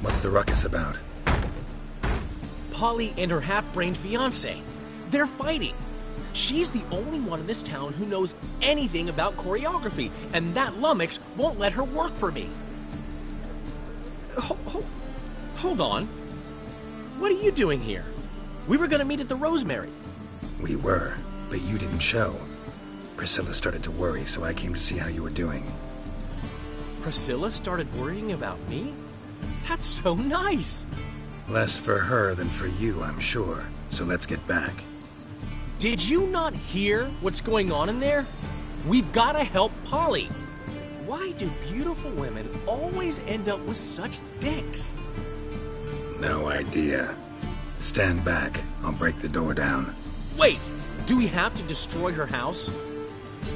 What's the ruckus about? Polly and her half-brained fiancé. They're fighting. She's the only one in this town who knows anything about choreography, and that lummox won't let her work for me. Hold on. What are you doing here? We were gonna meet at the Rosemary. We were, but you didn't show. Priscilla started to worry, so I came to see how you were doing. Priscilla started worrying about me? That's so nice! Less for her than for you, I'm sure. So let's get back. Did you not hear what's going on in there? We've gotta help Polly. Why do beautiful women always end up with such dicks? No idea. Stand back. I'll break the door down. Wait! Do we have to destroy her house?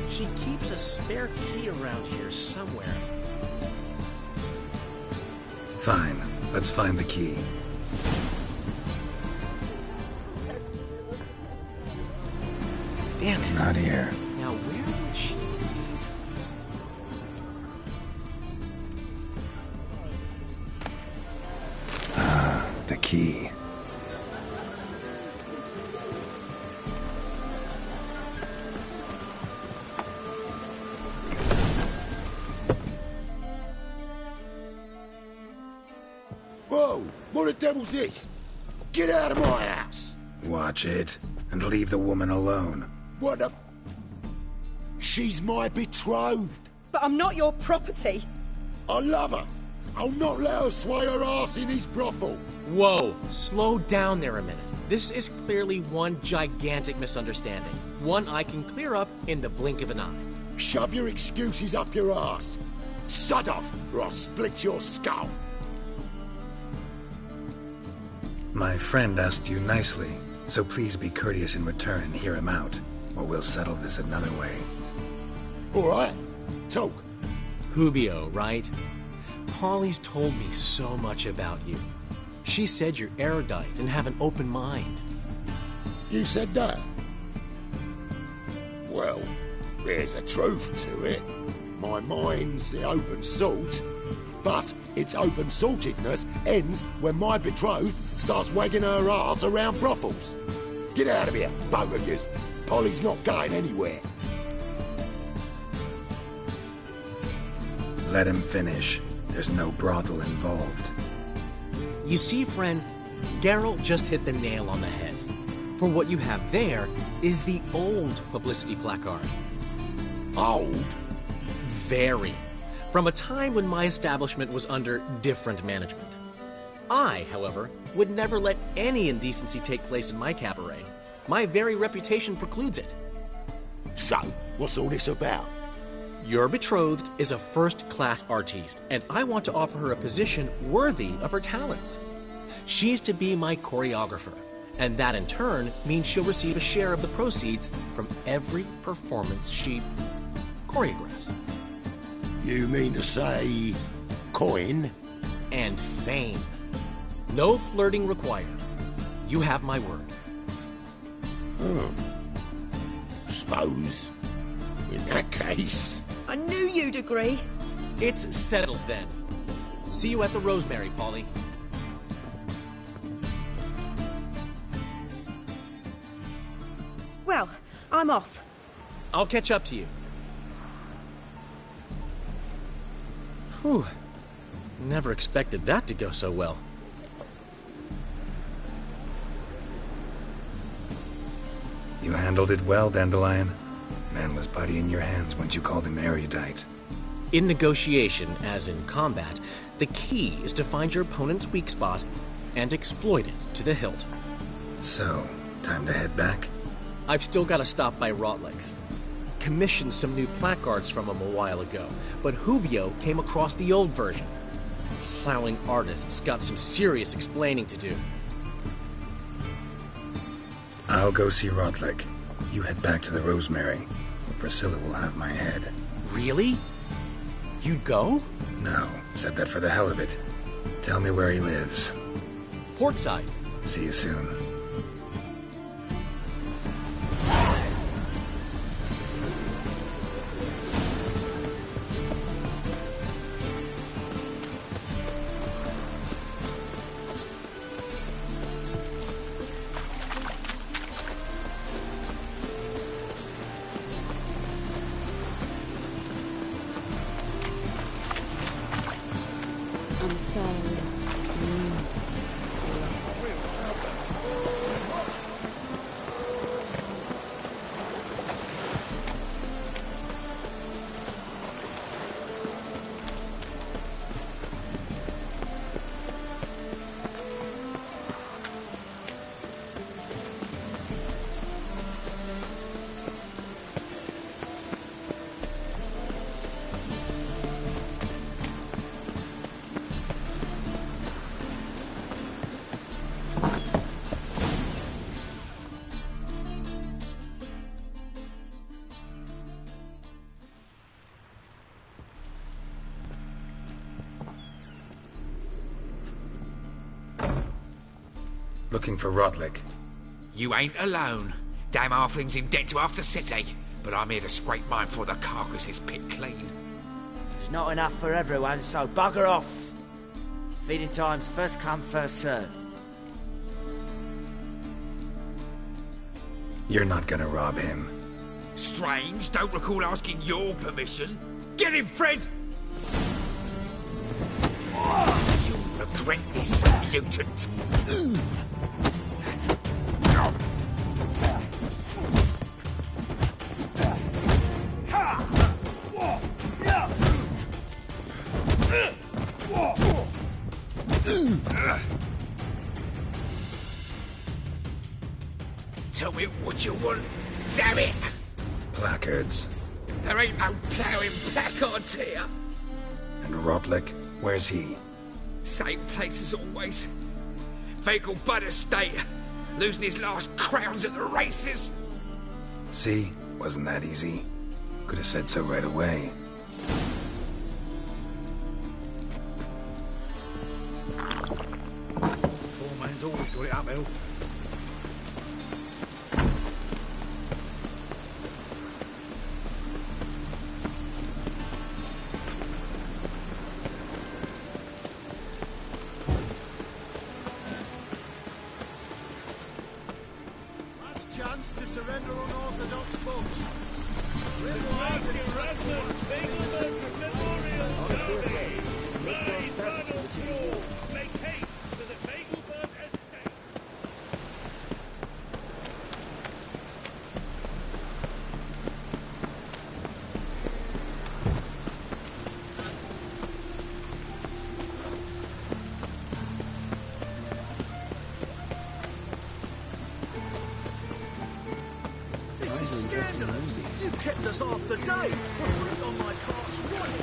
She keeps a spare key around here somewhere. Fine. Let's find the key. Damn it. Not here. Now where would she be? The key. Whoa! What the devil's this? Get out of my house! Watch it, and leave the woman alone. What the... She's my betrothed. But I'm not your property. I love her. I'll not let her sway her ass in his brothel. Whoa, slow down there a minute. This is clearly one gigantic misunderstanding. One I can clear up in the blink of an eye. Shove your excuses up your ass. Sod off, or I'll split your skull. My friend asked you nicely, so please be courteous in return and hear him out, or we'll settle this another way. All right, talk. Hubio, right? Polly's told me so much about you. She said you're erudite and have an open mind. You said that? Well, there's a truth to it. My mind's the open salt, but its open saltedness ends when my betrothed starts wagging her ass around brothels. Get out of here, both of yous. Polly's not going anywhere. Let him finish. There's no brothel involved. You see, friend, Geralt just hit the nail on the head. For what you have there is the old publicity placard. Old? Very. From a time when my establishment was under different management. I, however, would never let any indecency take place in my cabaret. My very reputation precludes it. So, what's all this about? Your betrothed is a first-class artiste, and I want to offer her a position worthy of her talents. She's to be my choreographer, and that in turn means she'll receive a share of the proceeds from every performance she choreographs. You mean to say... coin? And fame. No flirting required. You have my word. Suppose. In that case... I knew you'd agree. It's settled then. See you at the Rosemary, Polly. Well, I'm off. I'll catch up to you. Whew. Never expected that to go so well. You handled it well, Dandelion. Man was putty in your hands once you called him erudite. In negotiation, as in combat, the key is to find your opponent's weak spot and exploit it to the hilt. So, time to head back? I've still got to stop by Rotlegs. Commissioned some new placards from him a while ago, but Hubio came across the old version. Plowing artists got some serious explaining to do. I'll go see Rotleg. You head back to the Rosemary, where Priscilla will have my head. Really? You'd go? No, said that for the hell of it. Tell me where he lives. Portside. See you soon. I'm sorry. Looking for Rotlick. You ain't alone. Damn halfling's in debt to half the city, but I'm here to scrape mine before the carcass is pit clean. There's not enough for everyone, so bugger off. Feeding time's first come, first served. You're not gonna rob him. Strange, don't recall asking your permission. Get him, Fred! You'll regret this, mutant. Tell me what you want, damn it! Placards. There ain't no ploughing placards here. And Rotlick, where's he? Same place as always. Vehicle Bud Estate. Losing his last crowns at the races. See? Wasn't that easy? Could have said so right away. Poor man's always got it uphill. Chance to surrender unorthodox books. Make haste to the Vegelbud estate. This is scandalous. You kept us half the day. Fruit on my cart's right.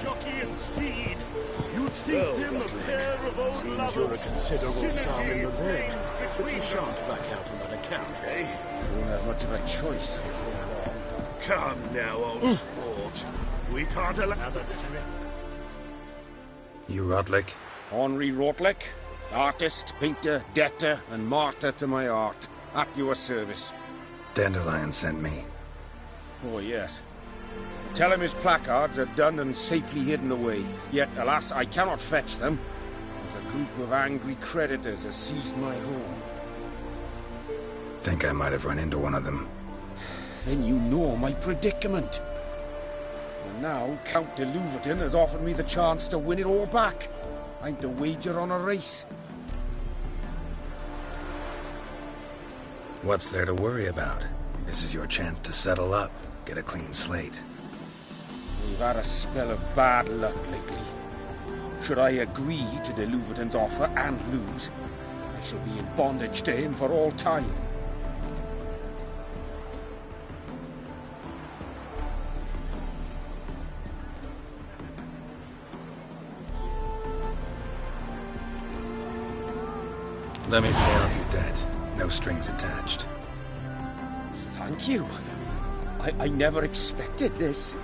jockey and steed. You'd think them a pair of old Seems lovers. you're a considerable sum in the red, but you between shan't back out on that account, eh? You won't have much of a choice before long. Come now, old sport. We can't allow another drift. You Rotlick? Henri Rotlick, artist, painter, debtor, and martyr to my art. At your service. Dandelion sent me. Oh, yes. Tell him his placards are done and safely hidden away. Yet, alas, I cannot fetch them, as a group of angry creditors has seized my home. Think I might have run into one of them. Then you know my predicament. And now, Count de Louverton has offered me the chance to win it all back. I'm to wager on a race. What's there to worry about? This is your chance to settle up, get a clean slate. We've had a spell of bad luck lately. Should I agree to de Louverton's offer and lose, I shall be in bondage to him for all time. Let me pay off your debt. No strings attached. Thank you. I never expected this.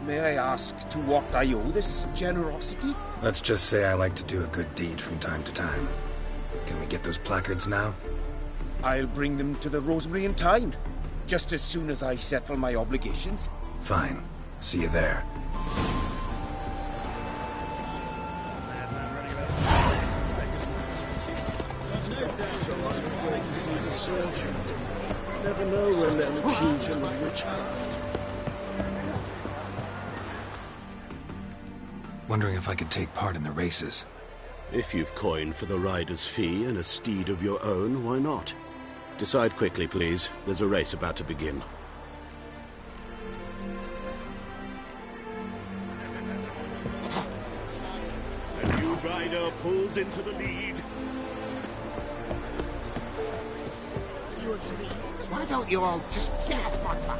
May I ask to what I owe this generosity? Let's just say I like to do a good deed from time to time. Can we get those placards now? I'll bring them to the Rosemary in time, just as soon as I settle my obligations. Fine. See you there. Never know when they'll accuse him of witchcraft. Wondering if I could take part in the races. If you've coin for the rider's fee and a steed of your own, why not? Decide quickly, please. There's a race about to begin. The new rider pulls into the lead. You agree? Why don't you all just get off my back?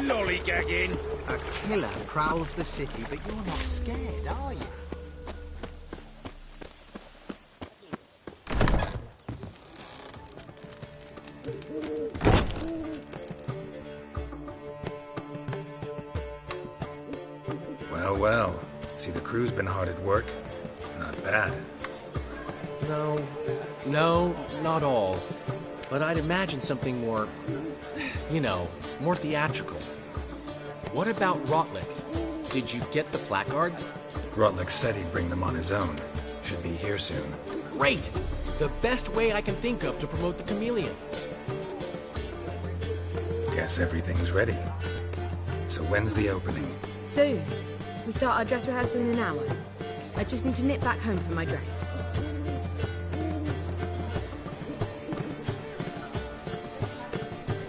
No lollygagging. A killer prowls the city, but you're not scared, are you? Well, well. See, the crew's been hard at work. Not bad. No, not all. But I'd imagine something more, more theatrical. What about Rotlick? Did you get the placards? Rotlick said he'd bring them on his own. Should be here soon. Great! The best way I can think of to promote the Chameleon. Guess everything's ready. So when's the opening? Soon. We start our dress rehearsal in an hour. I just need to nip back home for my dress.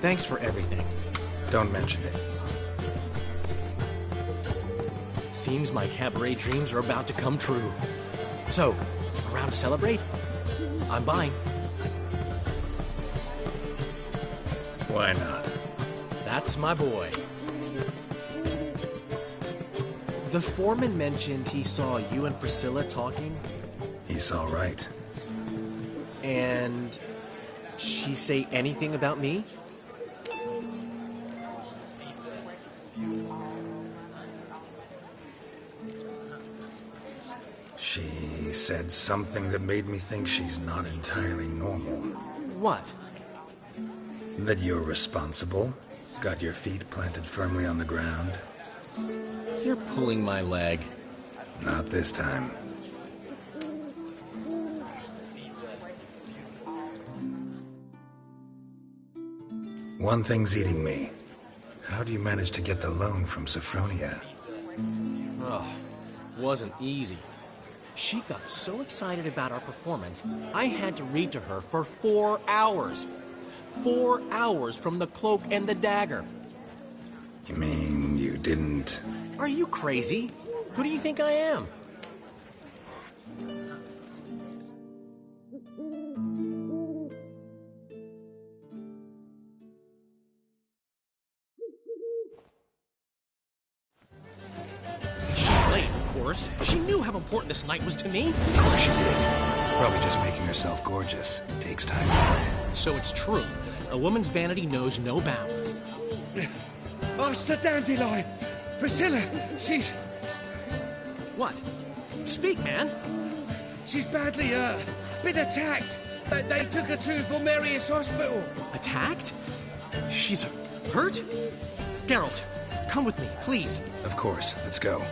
Thanks for everything. Don't mention it. Seems my cabaret dreams are about to come true. So, around to celebrate? I'm buying. Why not? That's my boy. The foreman mentioned he saw you and Priscilla talking. He's all right. And she say anything about me? She said something that made me think she's not entirely normal. What? That you're responsible, got your feet planted firmly on the ground. You're pulling my leg. Not this time. One thing's eating me. How do you manage to get the loan from Sophronia? Oh, wasn't easy. She got so excited about our performance, I had to read to her for 4 hours. 4 hours from The Cloak and the Dagger. You mean you didn't... Are you crazy? Who do you think I am? course. She knew how important this night was to me. Of course she did. Probably just making herself gorgeous. Takes time. So it's true. A woman's vanity knows no bounds. Master Dandelion! Priscilla, she's... What? Speak, man. She's badly hurt. Been attacked. They took her to Vulmerius Hospital. Attacked? She's hurt? Geralt, come with me, please. Of course. Let's go.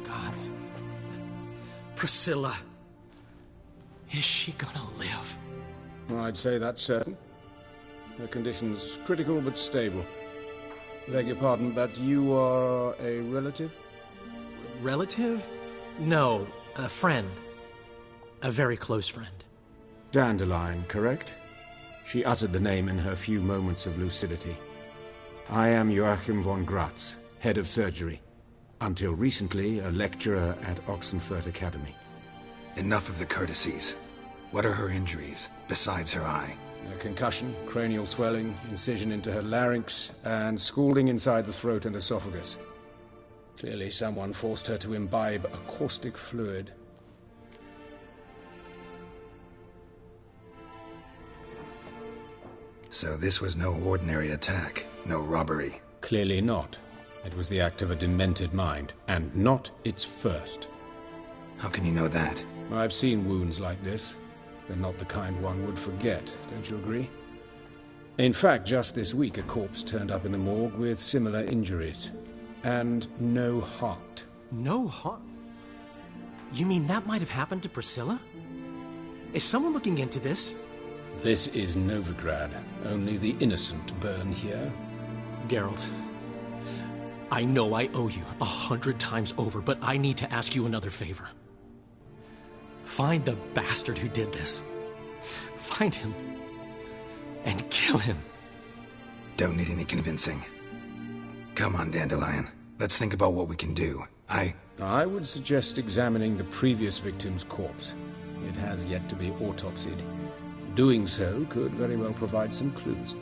Gods. Priscilla. Is she gonna live? I'd say that's certain. Her condition's critical but stable. Beg your pardon, but you are a relative? Relative? No, a friend. A very close friend. Dandelion, correct? She uttered the name in her few moments of lucidity. I am Joachim von Gratz, head of surgery. Until recently, a lecturer at Oxenfurt Academy. Enough of the courtesies. What are her injuries, besides her eye? A concussion, cranial swelling, incision into her larynx, and scalding inside the throat and esophagus. Clearly someone forced her to imbibe a caustic fluid. So this was no ordinary attack, no robbery. Clearly not. It was the act of a demented mind, and not its first. How can you know that? I've seen wounds like this. They're not the kind one would forget, don't you agree? In fact, just this week a corpse turned up in the morgue with similar injuries. And no heart. No heart? You mean that might have happened to Priscilla? Is someone looking into this? This is Novigrad. Only the innocent burn here. Geralt, I know I owe you 100 times over, but I need to ask you another favor. Find the bastard who did this. Find him. And kill him. Don't need any convincing. Come on, Dandelion. Let's think about what we can do. I would suggest examining the previous victim's corpse. It has yet to be autopsied. Doing so could very well provide some clues.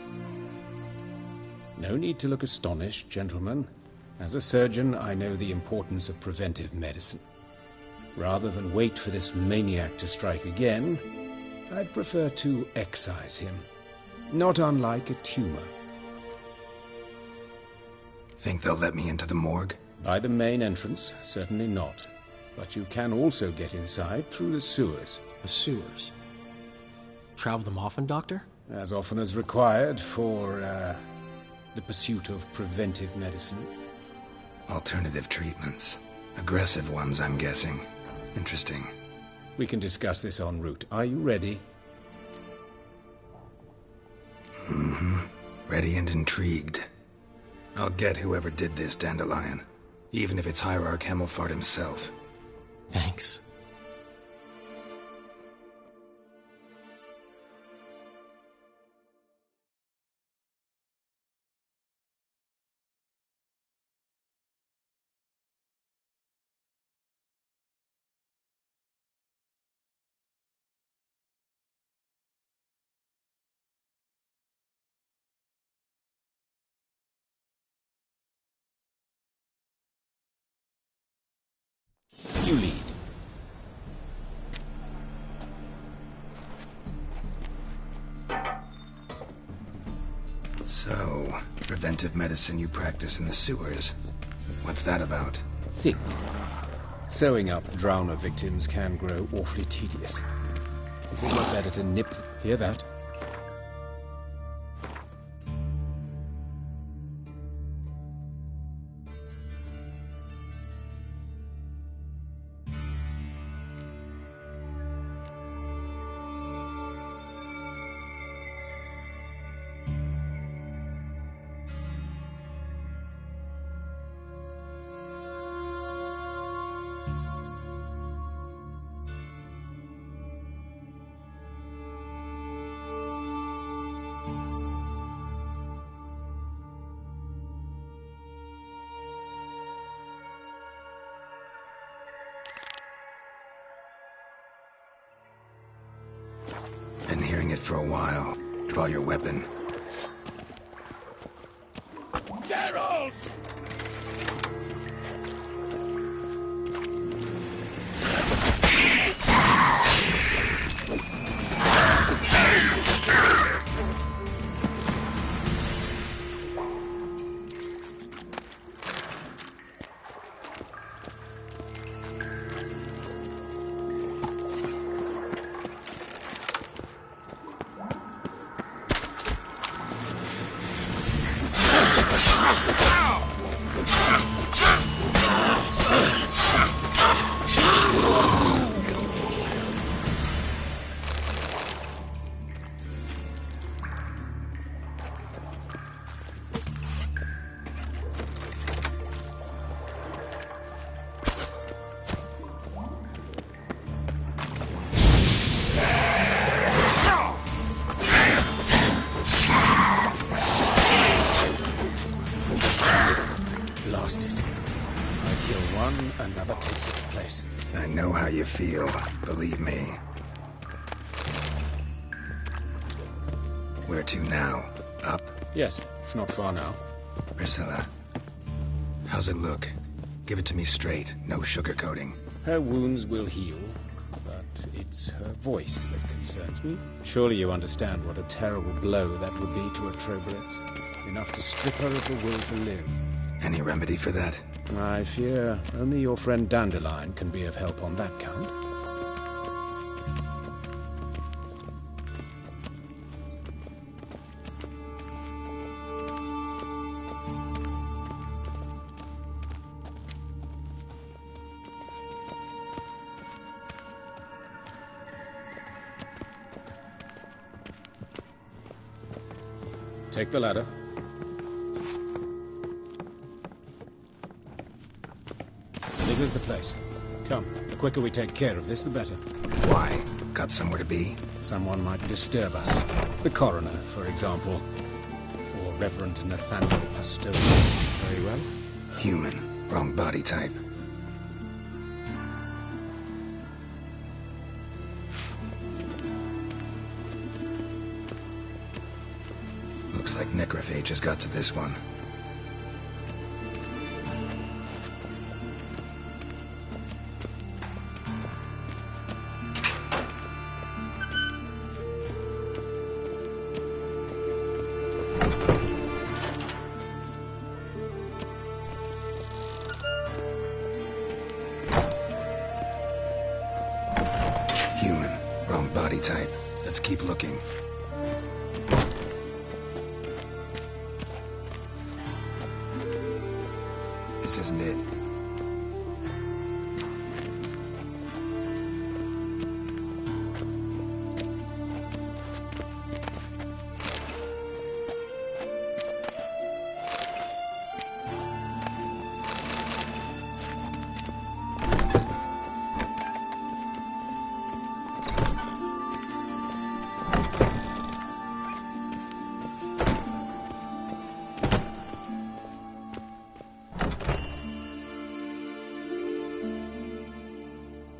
No need to look astonished, gentlemen. As a surgeon, I know the importance of preventive medicine. Rather than wait for this maniac to strike again, I'd prefer to excise him. Not unlike a tumor. Think they'll let me into the morgue? By the main entrance, certainly not. But you can also get inside through the sewers. The sewers? Travel them often, Doctor? As often as required for, the pursuit of preventive medicine. Alternative treatments. Aggressive ones, I'm guessing. Interesting. We can discuss this en route. Are you ready? Mm-hmm. Ready and intrigued. I'll get whoever did this, Dandelion. Even if it's Hierarch Hemelfart himself. Thanks. You lead. So, preventive medicine you practice in the sewers. What's that about? Think. Sewing up drowner victims can grow awfully tedious. Is it not better to nip... Hear that? Been hearing it for a while. Draw your weapon. Geralt! Lost it. I kill one, another takes its place. I know how you feel, believe me. Where to now? Up? Yes, it's not far now. Priscilla, how's it look? Give it to me straight, no sugarcoating. Her wounds will heal, but it's her voice that concerns me. Surely you understand what a terrible blow that would be to a Trobritz. Enough to strip her of the will to live. Any remedy for that? I fear only your friend Dandelion can be of help on that count. Take the ladder. This is the place. Come, the quicker we take care of this, the better. Why? Got somewhere to be? Someone might disturb us. The coroner, for example. Or Reverend Nathaniel Pastone. Very well. Human. Wrong body type. Looks like necrophage has got to this one. Human. Wrong body type. Let's keep looking. This isn't it.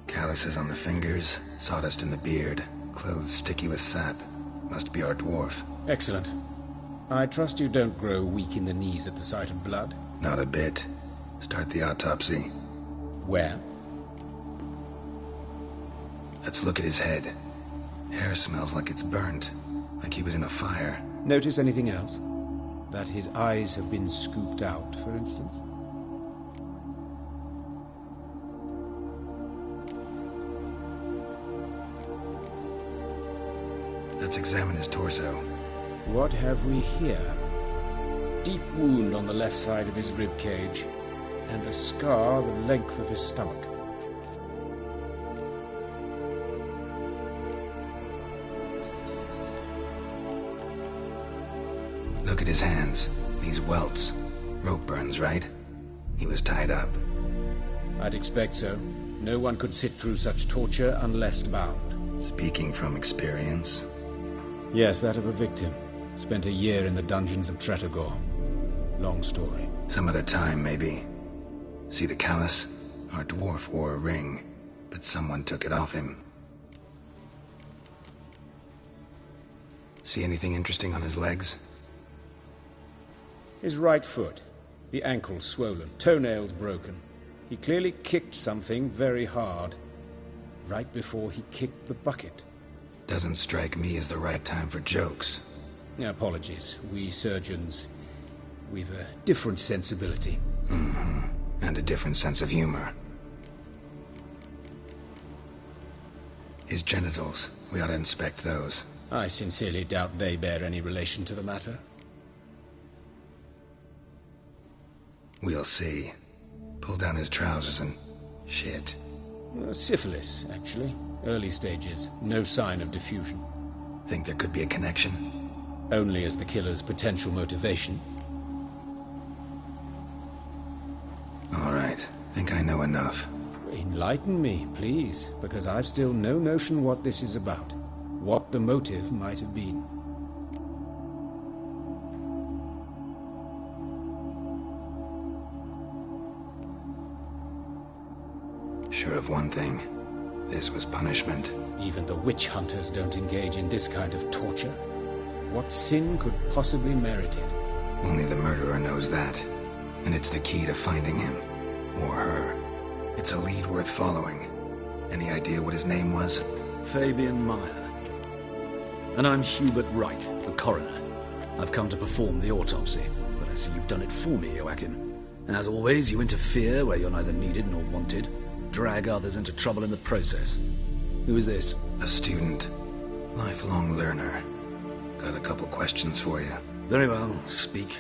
Calluses on the fingers, sawdust in the beard, clothes sticky with sap. Must be our dwarf. Excellent. I trust you don't grow weak in the knees at the sight of blood. Not a bit. Start the autopsy. Where? Let's look at his head. Hair smells like it's burnt, like he was in a fire. Notice anything else? That his eyes have been scooped out, for instance? Let's examine his torso. What have we here? Deep wound on the left side of his rib cage, and a scar the length of his stomach. Look at his hands. These welts. Rope burns, right? He was tied up. I'd expect so. No one could sit through such torture unless bound. Speaking from experience? Yes, that of a victim. Spent a year in the dungeons of Tretogor. Long story. Some other time, maybe. See the callus? Our dwarf wore a ring, but someone took it off him. See anything interesting on his legs? His right foot. The ankle swollen, toenails broken. He clearly kicked something very hard. Right before he kicked the bucket. Doesn't strike me as the right time for jokes. Apologies. We surgeons, we've a different sensibility. Mm-hmm. And a different sense of humor. His genitals. We ought to inspect those. I sincerely doubt they bear any relation to the matter. We'll see. Pull down his trousers and... shit. Syphilis, actually. Early stages. No sign of diffusion. Think there could be a connection? Only as the killer's potential motivation. All right. Think I know enough. Enlighten me, please, because I've still no notion what this is about. What the motive might have been. Sure of one thing. This was punishment. Even the witch hunters don't engage in this kind of torture. What sin could possibly merit it? Only the murderer knows that. And it's the key to finding him. Or her. It's a lead worth following. Any idea what his name was? Fabian Meyer. And I'm Hubert Wright, the coroner. I've come to perform the autopsy, but I see you've done it for me, Joachim. As always, you interfere where you're neither needed nor wanted. Drag others into trouble in the process. Who is this? A student. Lifelong learner. Got a couple questions for you. Very well, speak.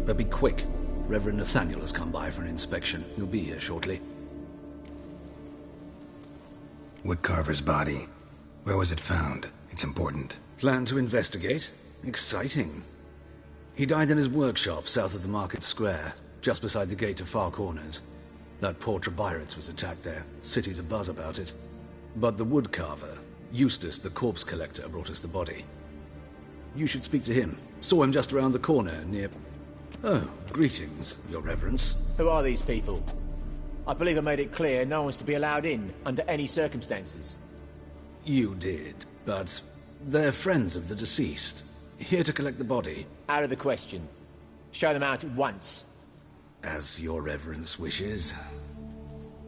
But be quick. Reverend Nathaniel has come by for an inspection. He'll be here shortly. Woodcarver's body. Where was it found? It's important. Plan to investigate? Exciting. He died in his workshop south of the market square, just beside the gate to Far Corners. That poor Trebyritz was attacked there. City's abuzz about it. But the woodcarver, Eustace the corpse collector, brought us the body. You should speak to him. Saw him just around the corner near... Oh, greetings, Your Reverence. Who are these people? I believe I made it clear no one's to be allowed in, under any circumstances. You did, but they're friends of the deceased. Here to collect the body. Out of the question. Show them out at once. As Your Reverence wishes.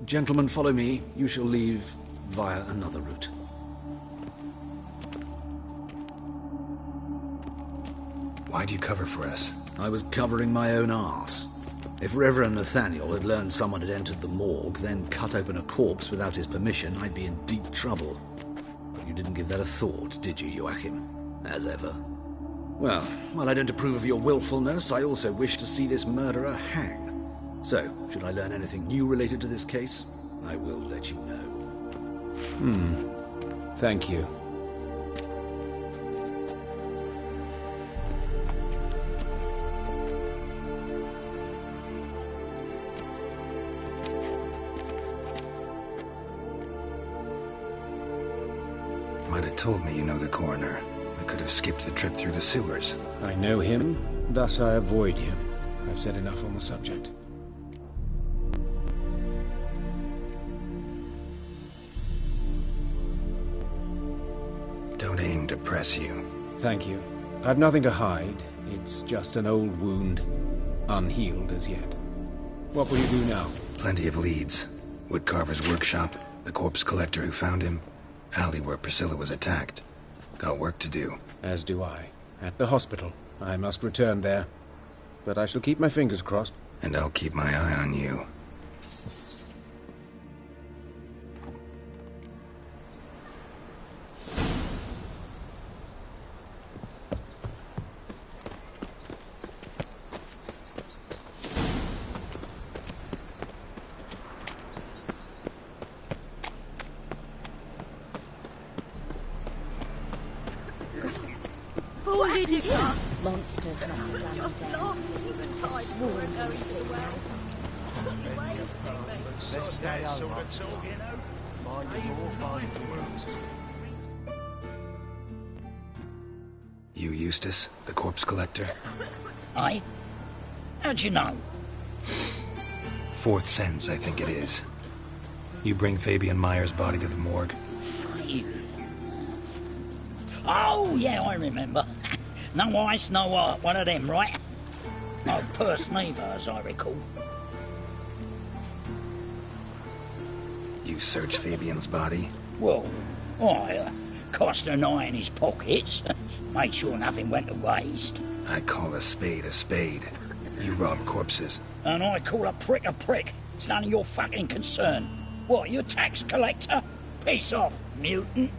Gentlemen, follow me. You shall leave via another route. Why'd you cover for us? I was covering my own arse. If Reverend Nathaniel had learned someone had entered the morgue, then cut open a corpse without his permission, I'd be in deep trouble. But you didn't give that a thought, did you, Joachim? As ever. Well, while I don't approve of your willfulness, I also wish to see this murderer hang. So, should I learn anything new related to this case, I will let you know. Thank you. Might have told me you know the coroner. I could have skipped the trip through the sewers. I know him, thus I avoid him. I've said enough on the subject. Don't aim to press you. Thank you. I've nothing to hide. It's just an old wound, unhealed as yet. What will you do now? Plenty of leads. Woodcarver's workshop, the corpse collector who found him, alley where Priscilla was attacked. Got work to do. As do I. At the hospital. I must return there. But I shall keep my fingers crossed. And I'll keep my eye on you. Monsters must have run down. The swarms in the city. Let's stay over. You Eustace, the corpse collector? Aye? How'd you know? Fourth sense, I think it is. You bring Fabian Meyer's body to the morgue. Oh, yeah, I remember. No ice, no art, one of them, right? No purse neither, as I recall. You searched Fabian's body? Well, I cast an eye in his pockets, made sure nothing went to waste. I call a spade a spade. You rob corpses. And I call a prick a prick. It's none of your fucking concern. What, you a tax collector? Piss off, mutant.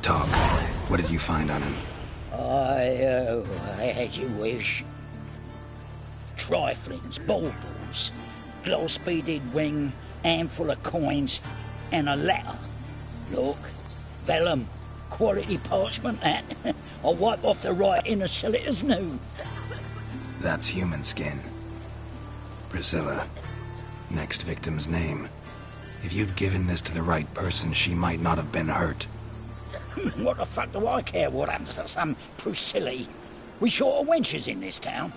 Talk. What did you find on him? As you wish. Triflings, baubles, gloss-beaded ring, handful of coins, and a letter. Look, vellum, quality parchment, that. I'll wipe off the writing and sell it as new. That's human skin. Priscilla. Next victim's name. If you'd given this to the right person, she might not have been hurt. What the fuck do I care what happens to some Priscilla? We short of wenches in this town.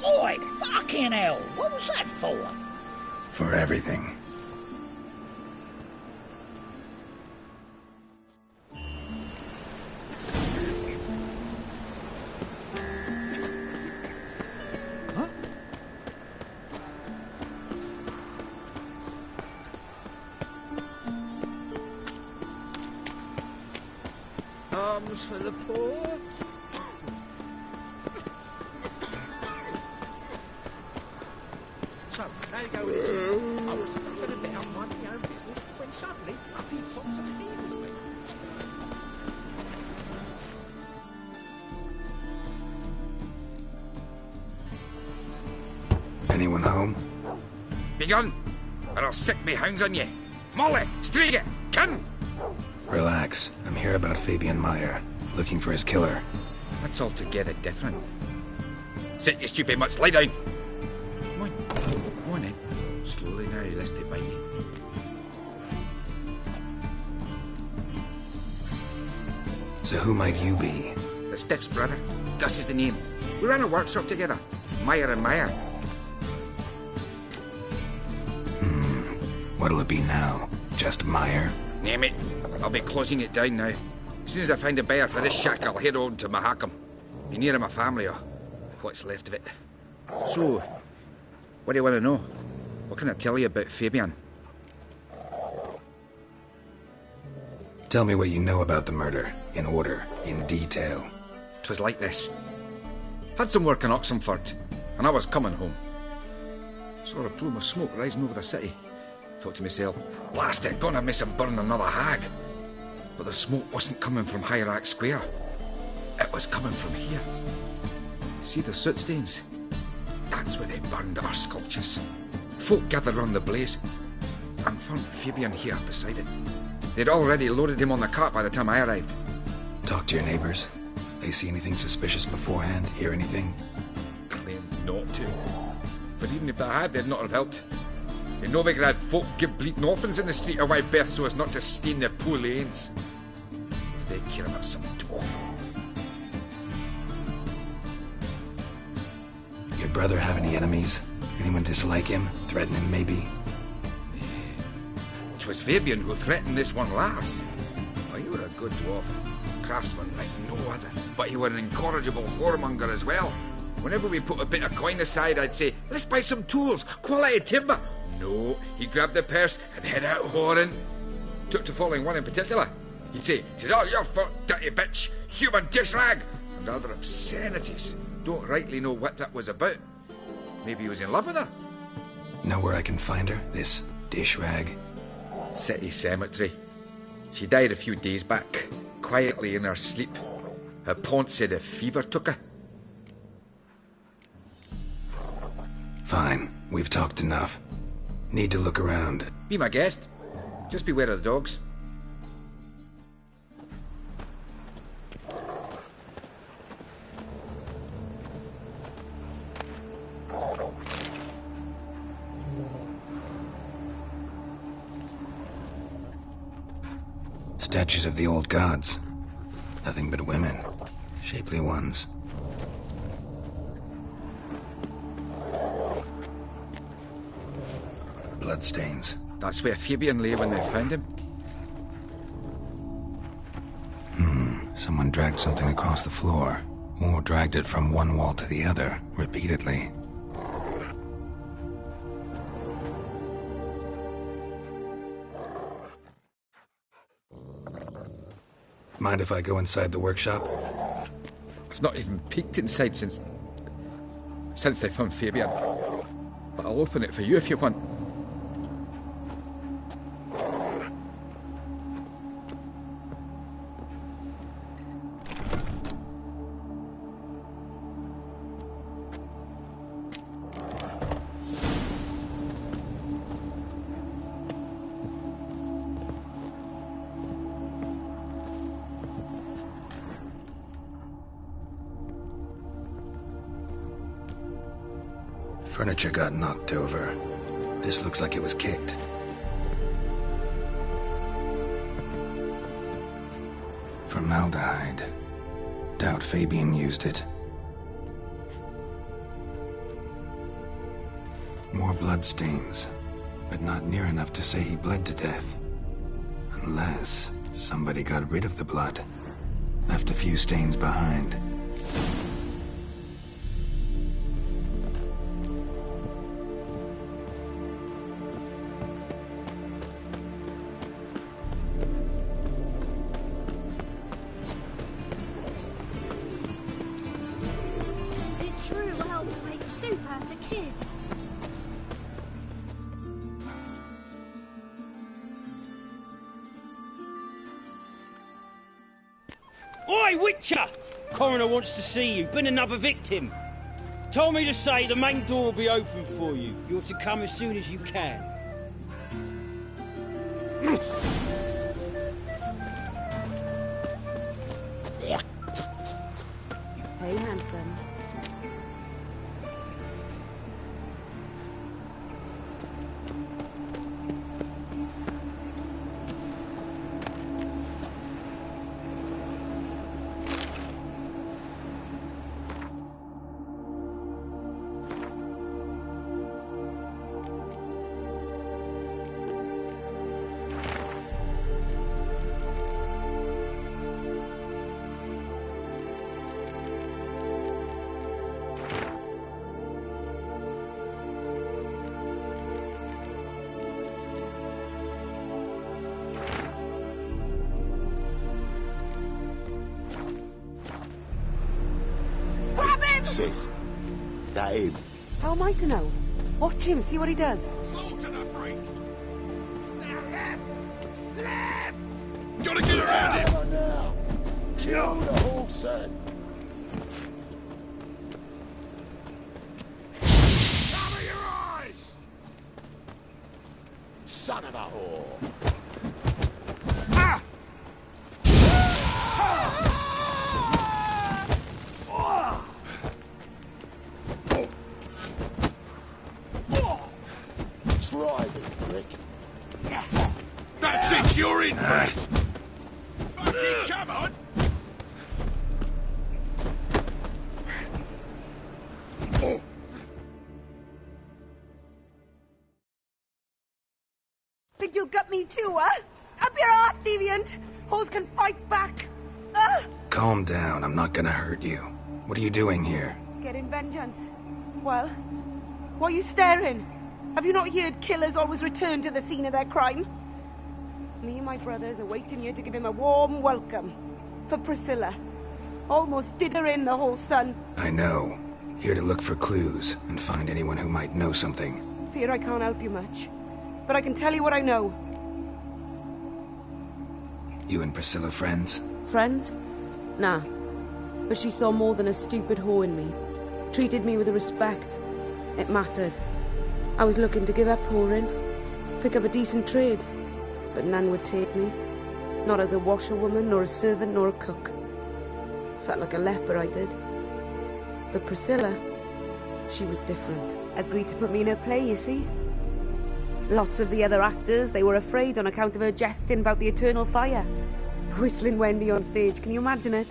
Oi, fucking hell, what was that for? For everything. Arms for the poor. So, there you go, listen. I was thinking about minding my own business when suddenly up he pops and heals me. Anyone home? Be gone, or I'll sick me hounds on you. Molly, Striga, come! Relax. I'm here about Fabian Meyer, looking for his killer. That's altogether different. Sit, you stupid mutts, lie down. Come on then. Slowly now, lest they bite you. So who might you be? The Stiff's brother. Gus is the name. We ran a workshop together. Meyer and Meyer. What'll it be now? Just Meyer? Name it. I'll be closing it down now. As soon as I find a buyer for this shack, I'll head on to Mahakam. Be near my family, or what's left of it. So, what do you want to know? What can I tell you about Fabian? Tell me what you know about the murder, in order, in detail. 'Twas like this. Had some work in Oxenford, and I was coming home. Saw a plume of smoke rising over the city. Thought to myself, blast it, gonna miss and burn another hag. But the smoke wasn't coming from Hierarch Square. It was coming from here. See the soot stains? That's where they burned our sculptures. Folk gathered round the blaze and found Fabian here beside it. They'd already loaded him on the cart by the time I arrived. Talk to your neighbors. They see anything suspicious beforehand? Hear anything? Claimed not to. But even if they had, they'd not have helped. In Novigrad, folk give bleeding orphans in the street a wide berth so as not to stain their poor lanes. They care about some dwarf. Your brother have any enemies? Anyone dislike him? Threaten him, maybe? It was Fabian who threatened this one last. Oh, he were a good dwarf. Craftsman like no other. But he were an incorrigible whoremonger as well. Whenever we put a bit of coin aside, I'd say, let's buy some tools, quality timber. No, he grabbed the purse and head out whoring. Took to following one in particular. He'd say, "'Tis all your fault, dirty bitch, human dish rag," and other obscenities. Don't rightly know what that was about. Maybe he was in love with her. Know where I can find her, this dish rag? City cemetery. She died a few days back, quietly in her sleep. Her pont said a fever took her. Fine, we've talked enough. Need to look around. Be my guest. Just beware of the dogs. Statues of the old gods. Nothing but women. Shapely ones. bloodstains. That's where Fabian lay when they found him. Someone dragged something across the floor, or dragged it from one wall to the other, repeatedly. Mind if I go inside the workshop? I've not even peeked inside since they found Fabian. But I'll open it for you if you want. Furniture got knocked over. This looks like it was kicked. Formaldehyde. Doubt Fabian used it. More bloodstains, but not near enough to say he bled to death. Unless somebody got rid of the blood. Left a few stains behind. Oi, Witcher! Coroner wants to see you. Been another victim. Told me to say the main door will be open for you. You're to come as soon as you can. Hey, handsome. Sis, that him? How am I to know? Watch him, see what he does. Slaughter the freak! Now left! Left! Gotta get around him! Now! Kill the whole son! Cover your eyes! Son of a whore! That's it, you're in for it! Fucking come on! Think you'll gut me too, huh? Up your ass, deviant! Hoes can fight back! Calm down, I'm not gonna hurt you. What are you doing here? Getting vengeance. Well, why are you staring? Have you not heard killers always return to the scene of their crime? Me and my brothers are waiting here to give him a warm welcome. For Priscilla. Almost did her in, the whole son. I know. Here to look for clues and find anyone who might know something. Fear I can't help you much. But I can tell you what I know. You and Priscilla friends? Friends? Nah. But she saw more than a stupid whore in me. Treated me with respect. It mattered. I was looking to give up whoring. Pick up a decent trade. But none would take me. Not as a washerwoman, nor a servant, nor a cook. Felt like a leper, I did. But Priscilla, she was different. Agreed to put me in her play, you see. Lots of the other actors, they were afraid on account of her jesting about the eternal fire. Whistling Wendy on stage, can you imagine it?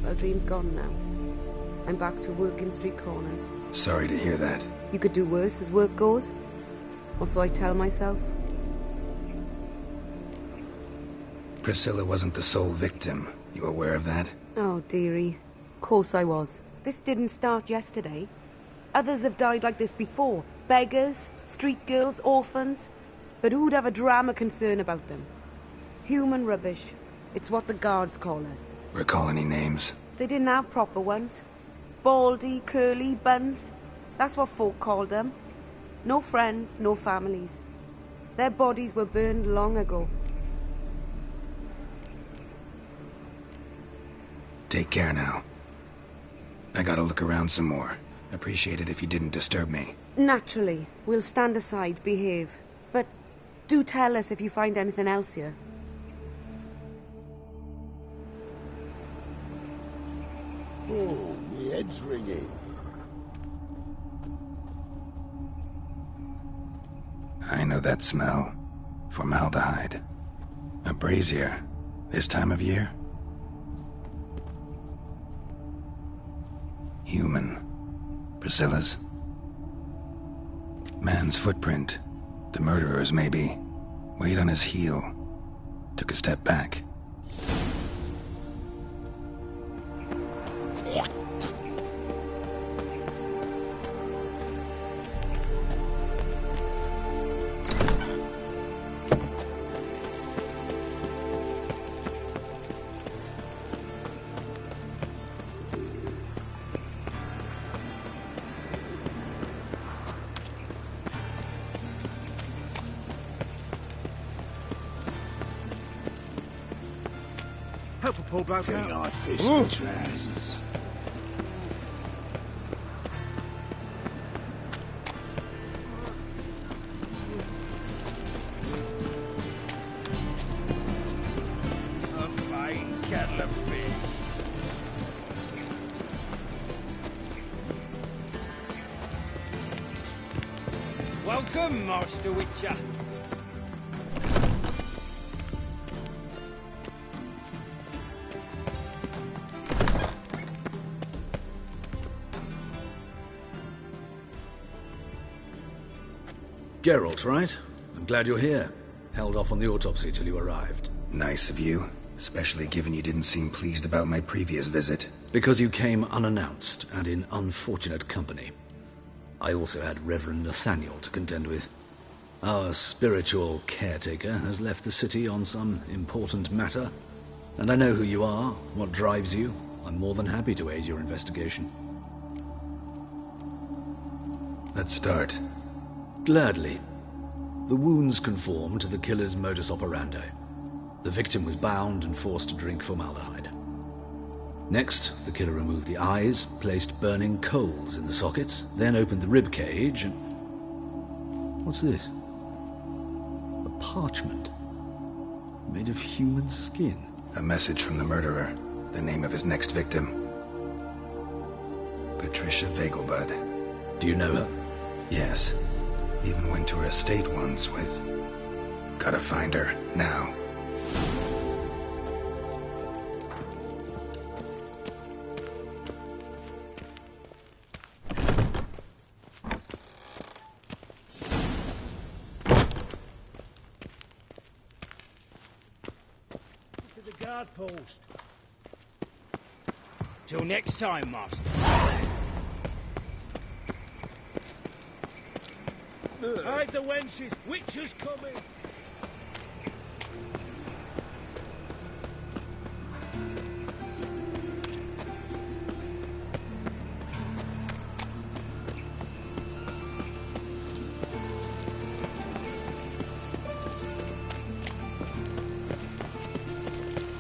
Well, dream's gone now. I'm back to working street corners. Sorry to hear that. You could do worse as work goes. Or so I tell myself. Priscilla wasn't the sole victim. You aware of that? Oh, dearie. Of course I was. This didn't start yesterday. Others have died like this before. Beggars, street girls, orphans. But who'd have a drama concern about them? Human rubbish. It's what the guards call us. Recall any names? They didn't have proper ones. Baldy, curly, buns. That's what folk called them. No friends, no families. Their bodies were burned long ago. Take care now. I gotta look around some more. Appreciate it if you didn't disturb me. Naturally. We'll stand aside, behave. But do tell us if you find anything else here. Oh, my head's ringing. I know that smell. Formaldehyde. A brazier. This time of year? Human. Priscilla's. Man's footprint. The murderer's, maybe. Weighed on his heel. Took a step back. Help a poor bloke out. Like this with trousers. A fine kettle of fish. Welcome, Master Witcher. Geralt, right? I'm glad you're here. Held off on the autopsy till you arrived. Nice of you, especially given you didn't seem pleased about my previous visit. Because you came unannounced and in unfortunate company. I also had Reverend Nathaniel to contend with. Our spiritual caretaker has left the city on some important matter, and I know who you are, what drives you. I'm more than happy to aid your investigation. Let's start. Gladly. The wounds conform to the killer's modus operandi. The victim was bound and forced to drink formaldehyde. Next, the killer removed the eyes, placed burning coals in the sockets, then opened the rib cage and... What's this? A parchment. Made of human skin. A message from the murderer. The name of his next victim. Patricia Vegelbud. Do you know her? Yes. Even went to her estate once with... Gotta find her, now. To the guard post. Till next time, Master. Hide the wenches! Witcher's coming!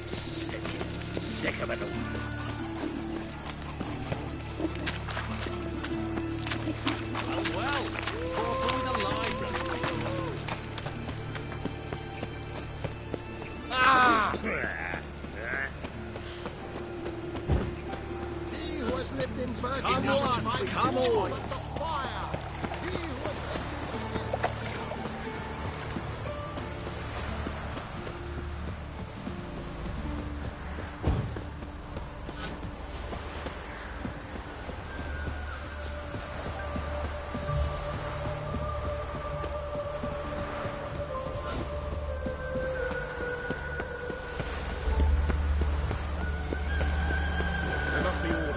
Sick of it all. Well, go through the library. Ah! He who has lived in virgin Come on, come on. the fire. He who has lived in sin. order.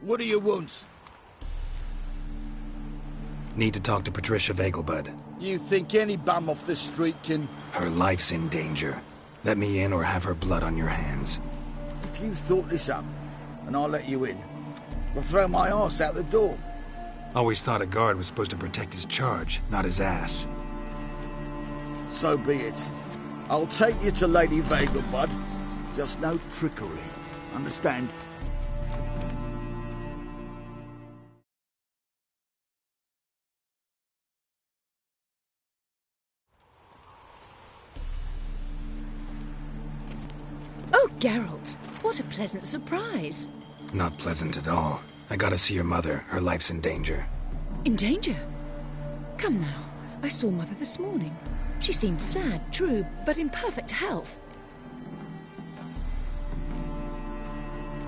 What do you want? Need to talk to Patricia Vegelbud. You think any bum off the street can... Her life's in danger. Let me in or have her blood on your hands. If you thought this up, and I'll let you in, I'll throw my arse out the door. Always thought a guard was supposed to protect his charge, not his ass. So be it. I'll take you to Lady Vegelbud. Just no trickery. Understand? Oh, Geralt, what a pleasant surprise. Not pleasant at all. I gotta see your mother. Her life's in danger. In danger? Come now. I saw Mother this morning. She seemed sad, true, but in perfect health.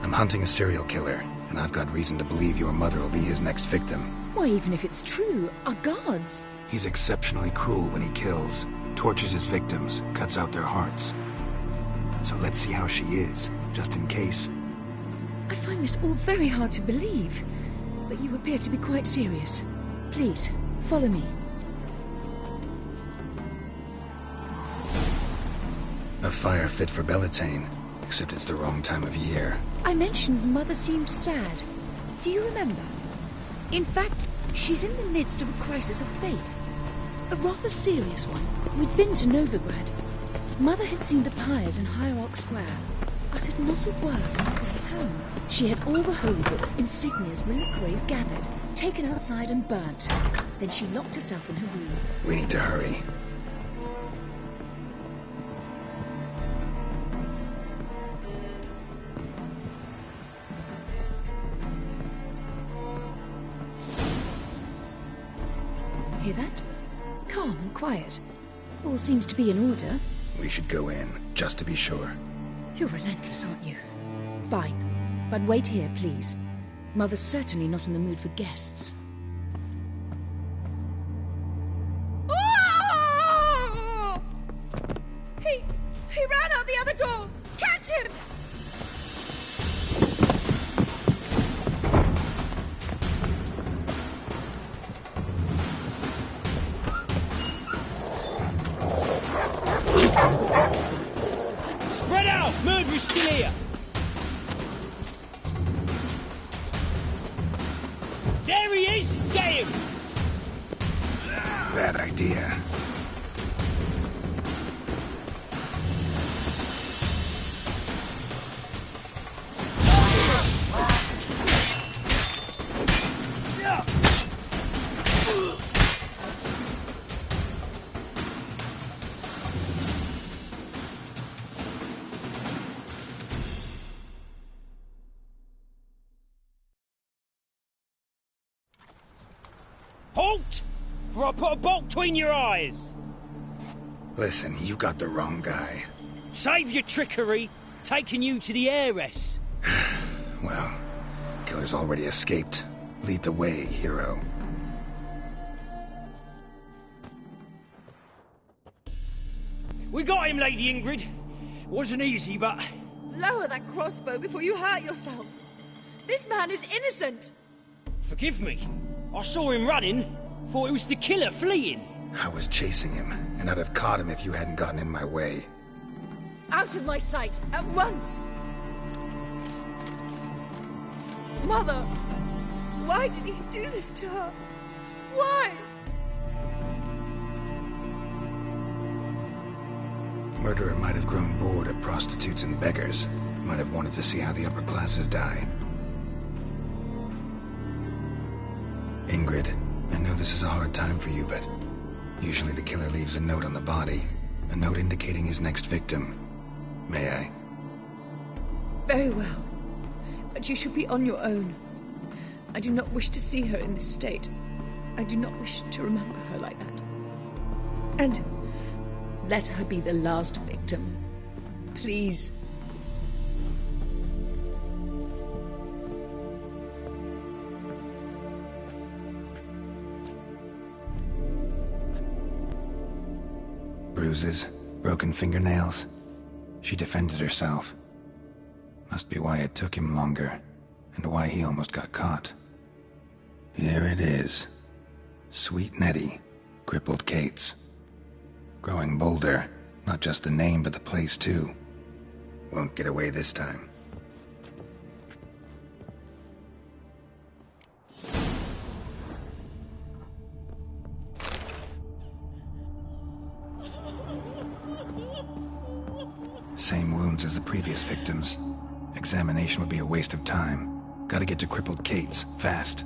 I'm hunting a serial killer, and I've got reason to believe your mother will be his next victim. Why, even if it's true, our gods. He's exceptionally cruel when he kills, tortures his victims, cuts out their hearts. So let's see how she is, just in case. I find this all very hard to believe, but you appear to be quite serious. Please, follow me. A fire fit for Bellatane, except it's the wrong time of year. I mentioned Mother seemed sad. Do you remember? In fact, she's in the midst of a crisis of faith. A rather serious one. We'd been to Novigrad. Mother had seen the pyres in Hierarch Square, uttered not a word on the way home. She had all the holy books, insignias, reliquaries gathered, taken outside and burnt. Then she locked herself in her room. We need to hurry. Hear that? Calm and quiet. All seems to be in order. We should go in, just to be sure. You're relentless, aren't you? Fine. But wait here, please. Mother's certainly not in the mood for guests. Oh! He ran out the other door! Catch him! Spread out! Murderer's still here! There he is! Get him! Bad idea. Halt! For I put a bolt between your eyes! Listen, you got the wrong guy. Save your trickery, taking you to the heiress. Well, killer's already escaped. Lead the way, hero. We got him, Lady Ingrid. Wasn't easy, but... Lower that crossbow before you hurt yourself. This man is innocent. Forgive me. I saw him running. Thought it was the killer fleeing. I was chasing him, and I'd have caught him if you hadn't gotten in my way. Out of my sight, at once! Mother! Why did he do this to her? Why? Murderer might have grown bored of prostitutes and beggars. Might have wanted to see how the upper classes die. Ingrid, I know this is a hard time for you, but usually the killer leaves a note on the body. A note indicating his next victim. May I? Very well. But you should be on your own. I do not wish to see her in this state. I do not wish to remember her like that. And let her be the last victim. Please. Bruises, broken fingernails. She defended herself. Must be why it took him longer, and why he almost got caught. Here it is. Sweet Nettie, crippled Kate's. Growing bolder, not just the name but the place too. Won't get away this time. Same wounds as the previous victims. Examination would be a waste of time. Gotta get to crippled Kate's, fast.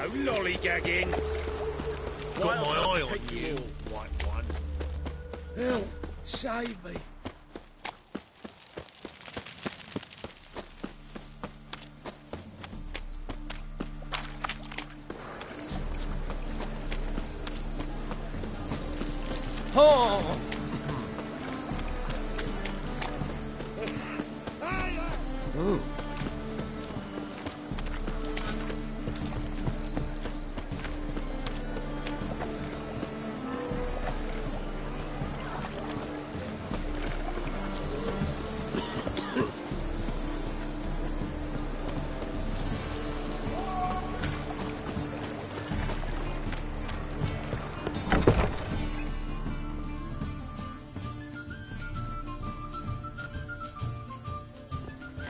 No lollygagging. Got my eye on you, white one. Help! Save me! Oh! Oh.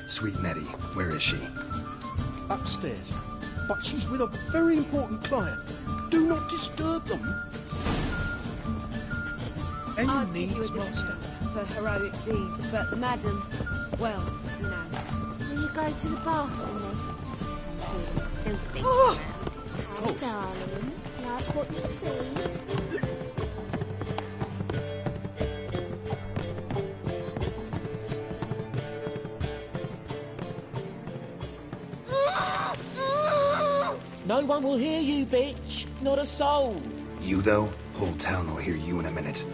Sweet Nettie, where is she? Upstairs. But she's with a very important client. Do not disturb them. Any I'll give needs, you a Master? for heroic deeds, but the madam, well, you know. Will you go to the bath with me? Don't think Oh. so. Oh, darling, like what you see? No one will hear you, bitch. Not a soul. You, though? Whole town will hear you in a minute.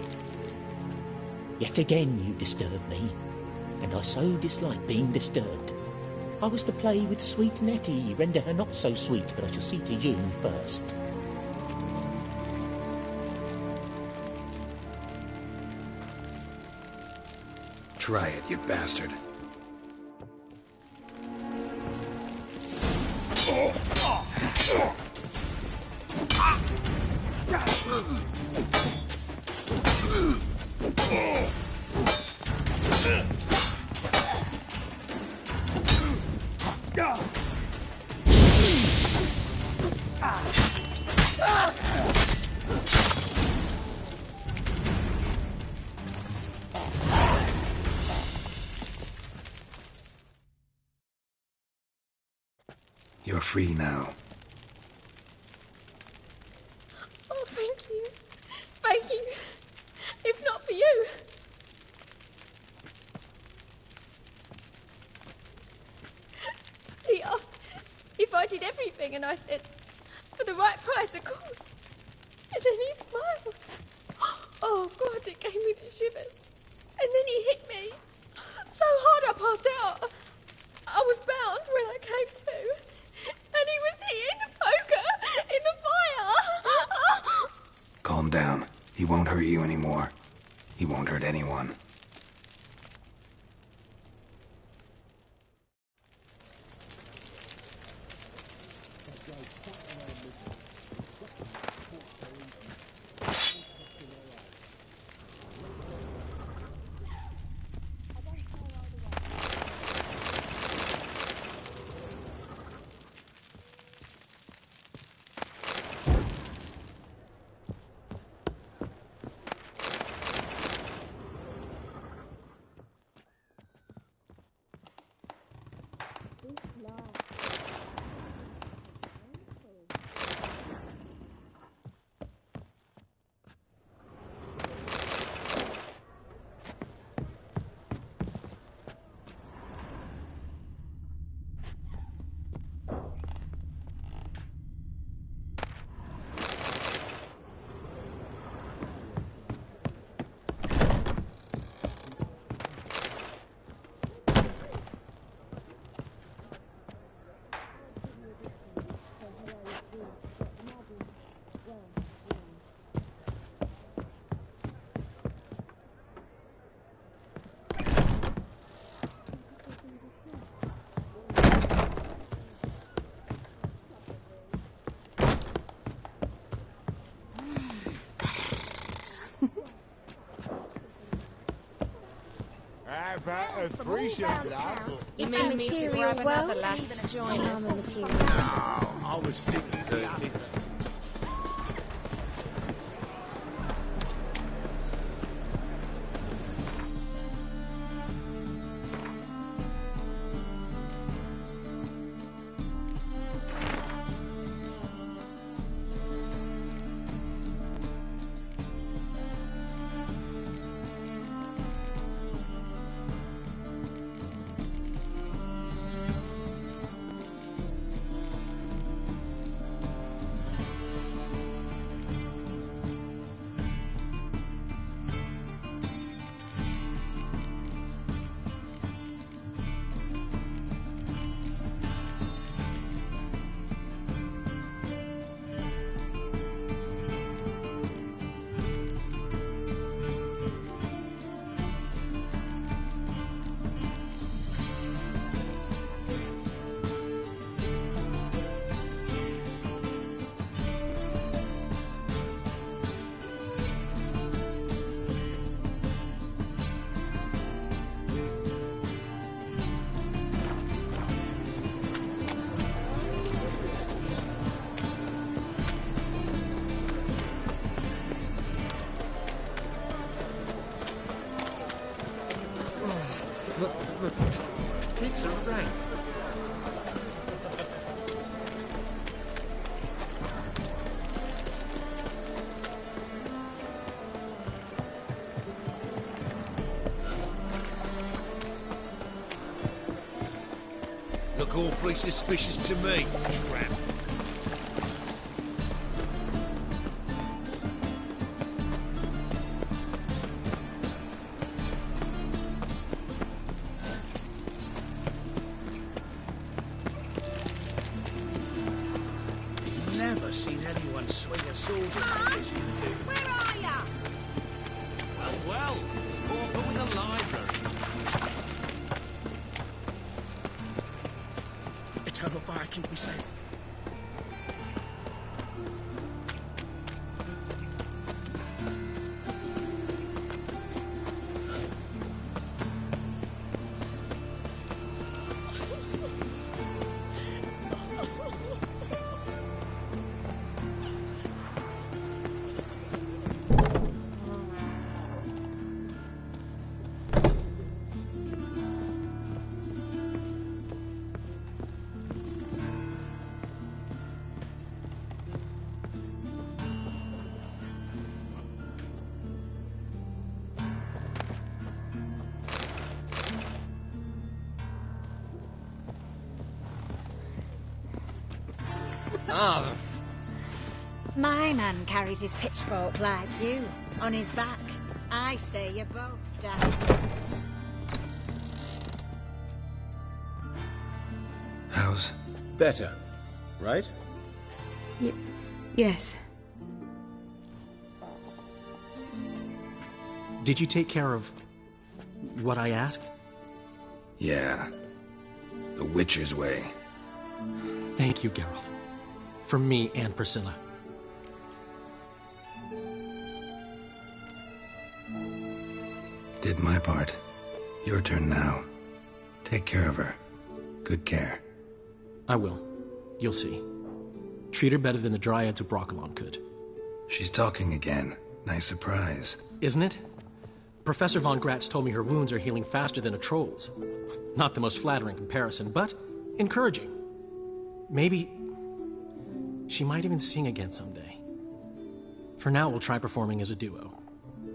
Yet again you disturb me, and I so dislike being disturbed. I was to play with sweet Nettie, render her not so sweet, but I shall see to you first. Try it, you bastard. You're free now. Oh, thank you. Thank you. If not for you. He asked if I did everything, and I said, for the right price, of course. And then he smiled. Oh, God, it gave me the shivers. And then he hit me so hard I passed out. I was bound when I came to. And he was hitting the poker in the fire. Calm down. He won't hurt you anymore. He won't hurt anyone. Is the material well? Please to join us. No, I was sick of it. It's all right. Look awfully suspicious to me, tramp. Never seen anyone swing a sword as hard as you do. Where are ya? Well, over with the library. Eternal fire, keep me safe. Ah. My man carries his pitchfork like you, on his back. I say you're both daft. How's... Better, right? Yes. Did you take care of what I asked? Yeah. The Witcher's way. Thank you, Geralt. For me and Priscilla. Did my part. Your turn now. Take care of her. Good care. I will. You'll see. Treat her better than the Dryads of Brokilon could. She's talking again. Nice surprise. Isn't it? Professor von Gratz told me her wounds are healing faster than a troll's. Not the most flattering comparison, but encouraging. Maybe she might even sing again someday. For now, we'll try performing as a duo.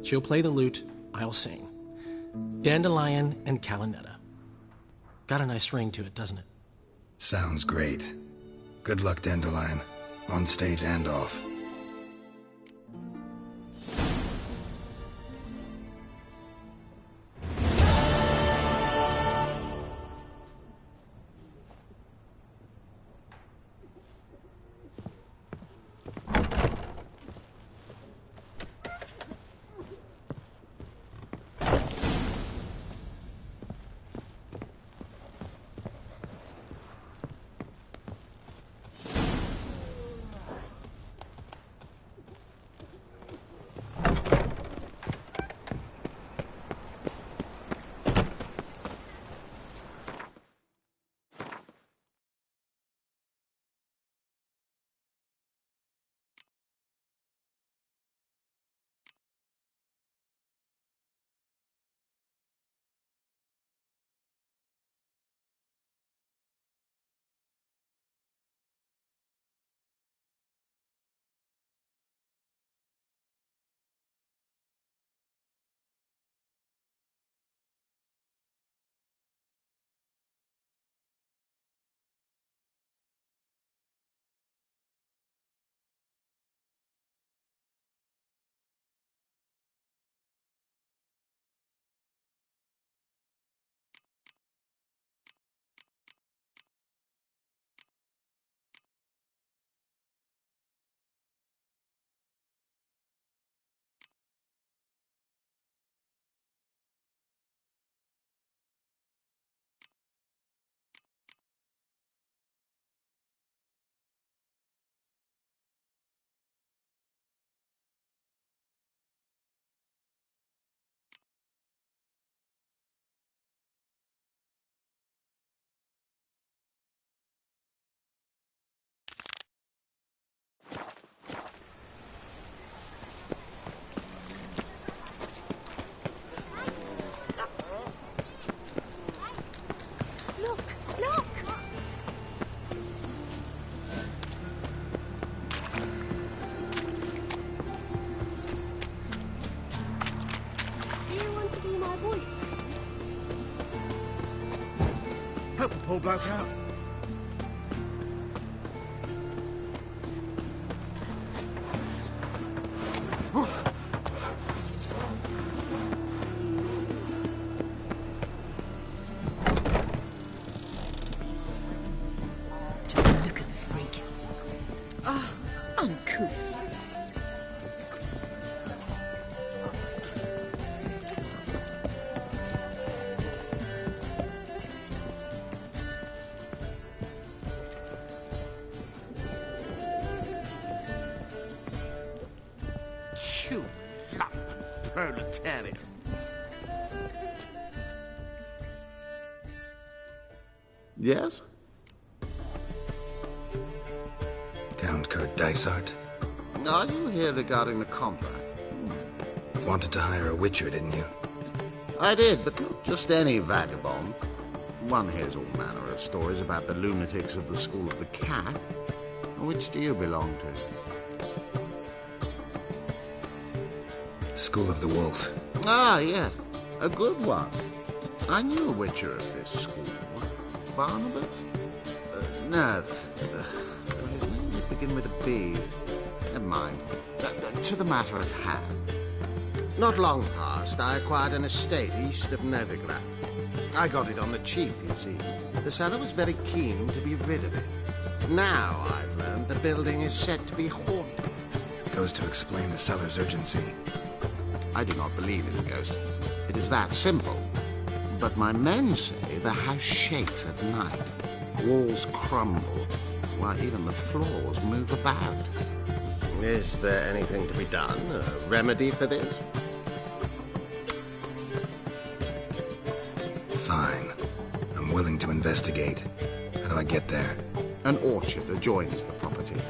She'll play the lute, I'll sing. Dandelion and Calinetta. Got a nice ring to it, doesn't it? Sounds great. Good luck, Dandelion. On stage and off. Help the poor bloke out. Just look at the freak. Ah, uncouth. You lump proletarian. Yes? Count Kurt Dysart. Are you here regarding the contract? Wanted to hire a witcher, didn't you? I did, but not just any vagabond. One hears all manner of stories about the lunatics of the School of the Cat. Which do you belong to? School of the Wolf. Ah, yes. A good one. I knew a witcher of this school. Barnabas? No. His name begin with a B. Never mind. To the matter at hand. Not long past, I acquired an estate east of Novigrad. I got it on the cheap, you see. The seller was very keen to be rid of it. Now I've learned the building is said to be haunted. Goes to explain the seller's urgency. I do not believe in the ghost. It is that simple. But my men say the house shakes at night. Walls crumble, while even the floors move about. Is there anything to be done? A remedy for this? Fine. I'm willing to investigate. How do I get there? An orchard adjoins the property.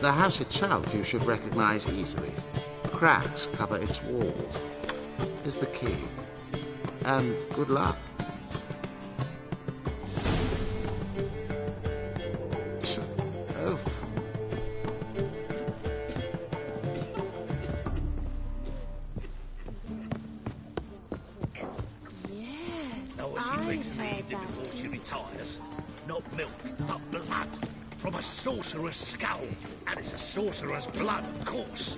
The house itself you should recognize easily. Cracks cover its walls. Here's the key. And good luck. Oof. Yes, Know what she drinks in the evening before she retires? Not milk, but blood. From a sorcerer's skull. And it's a sorcerer's blood, of course.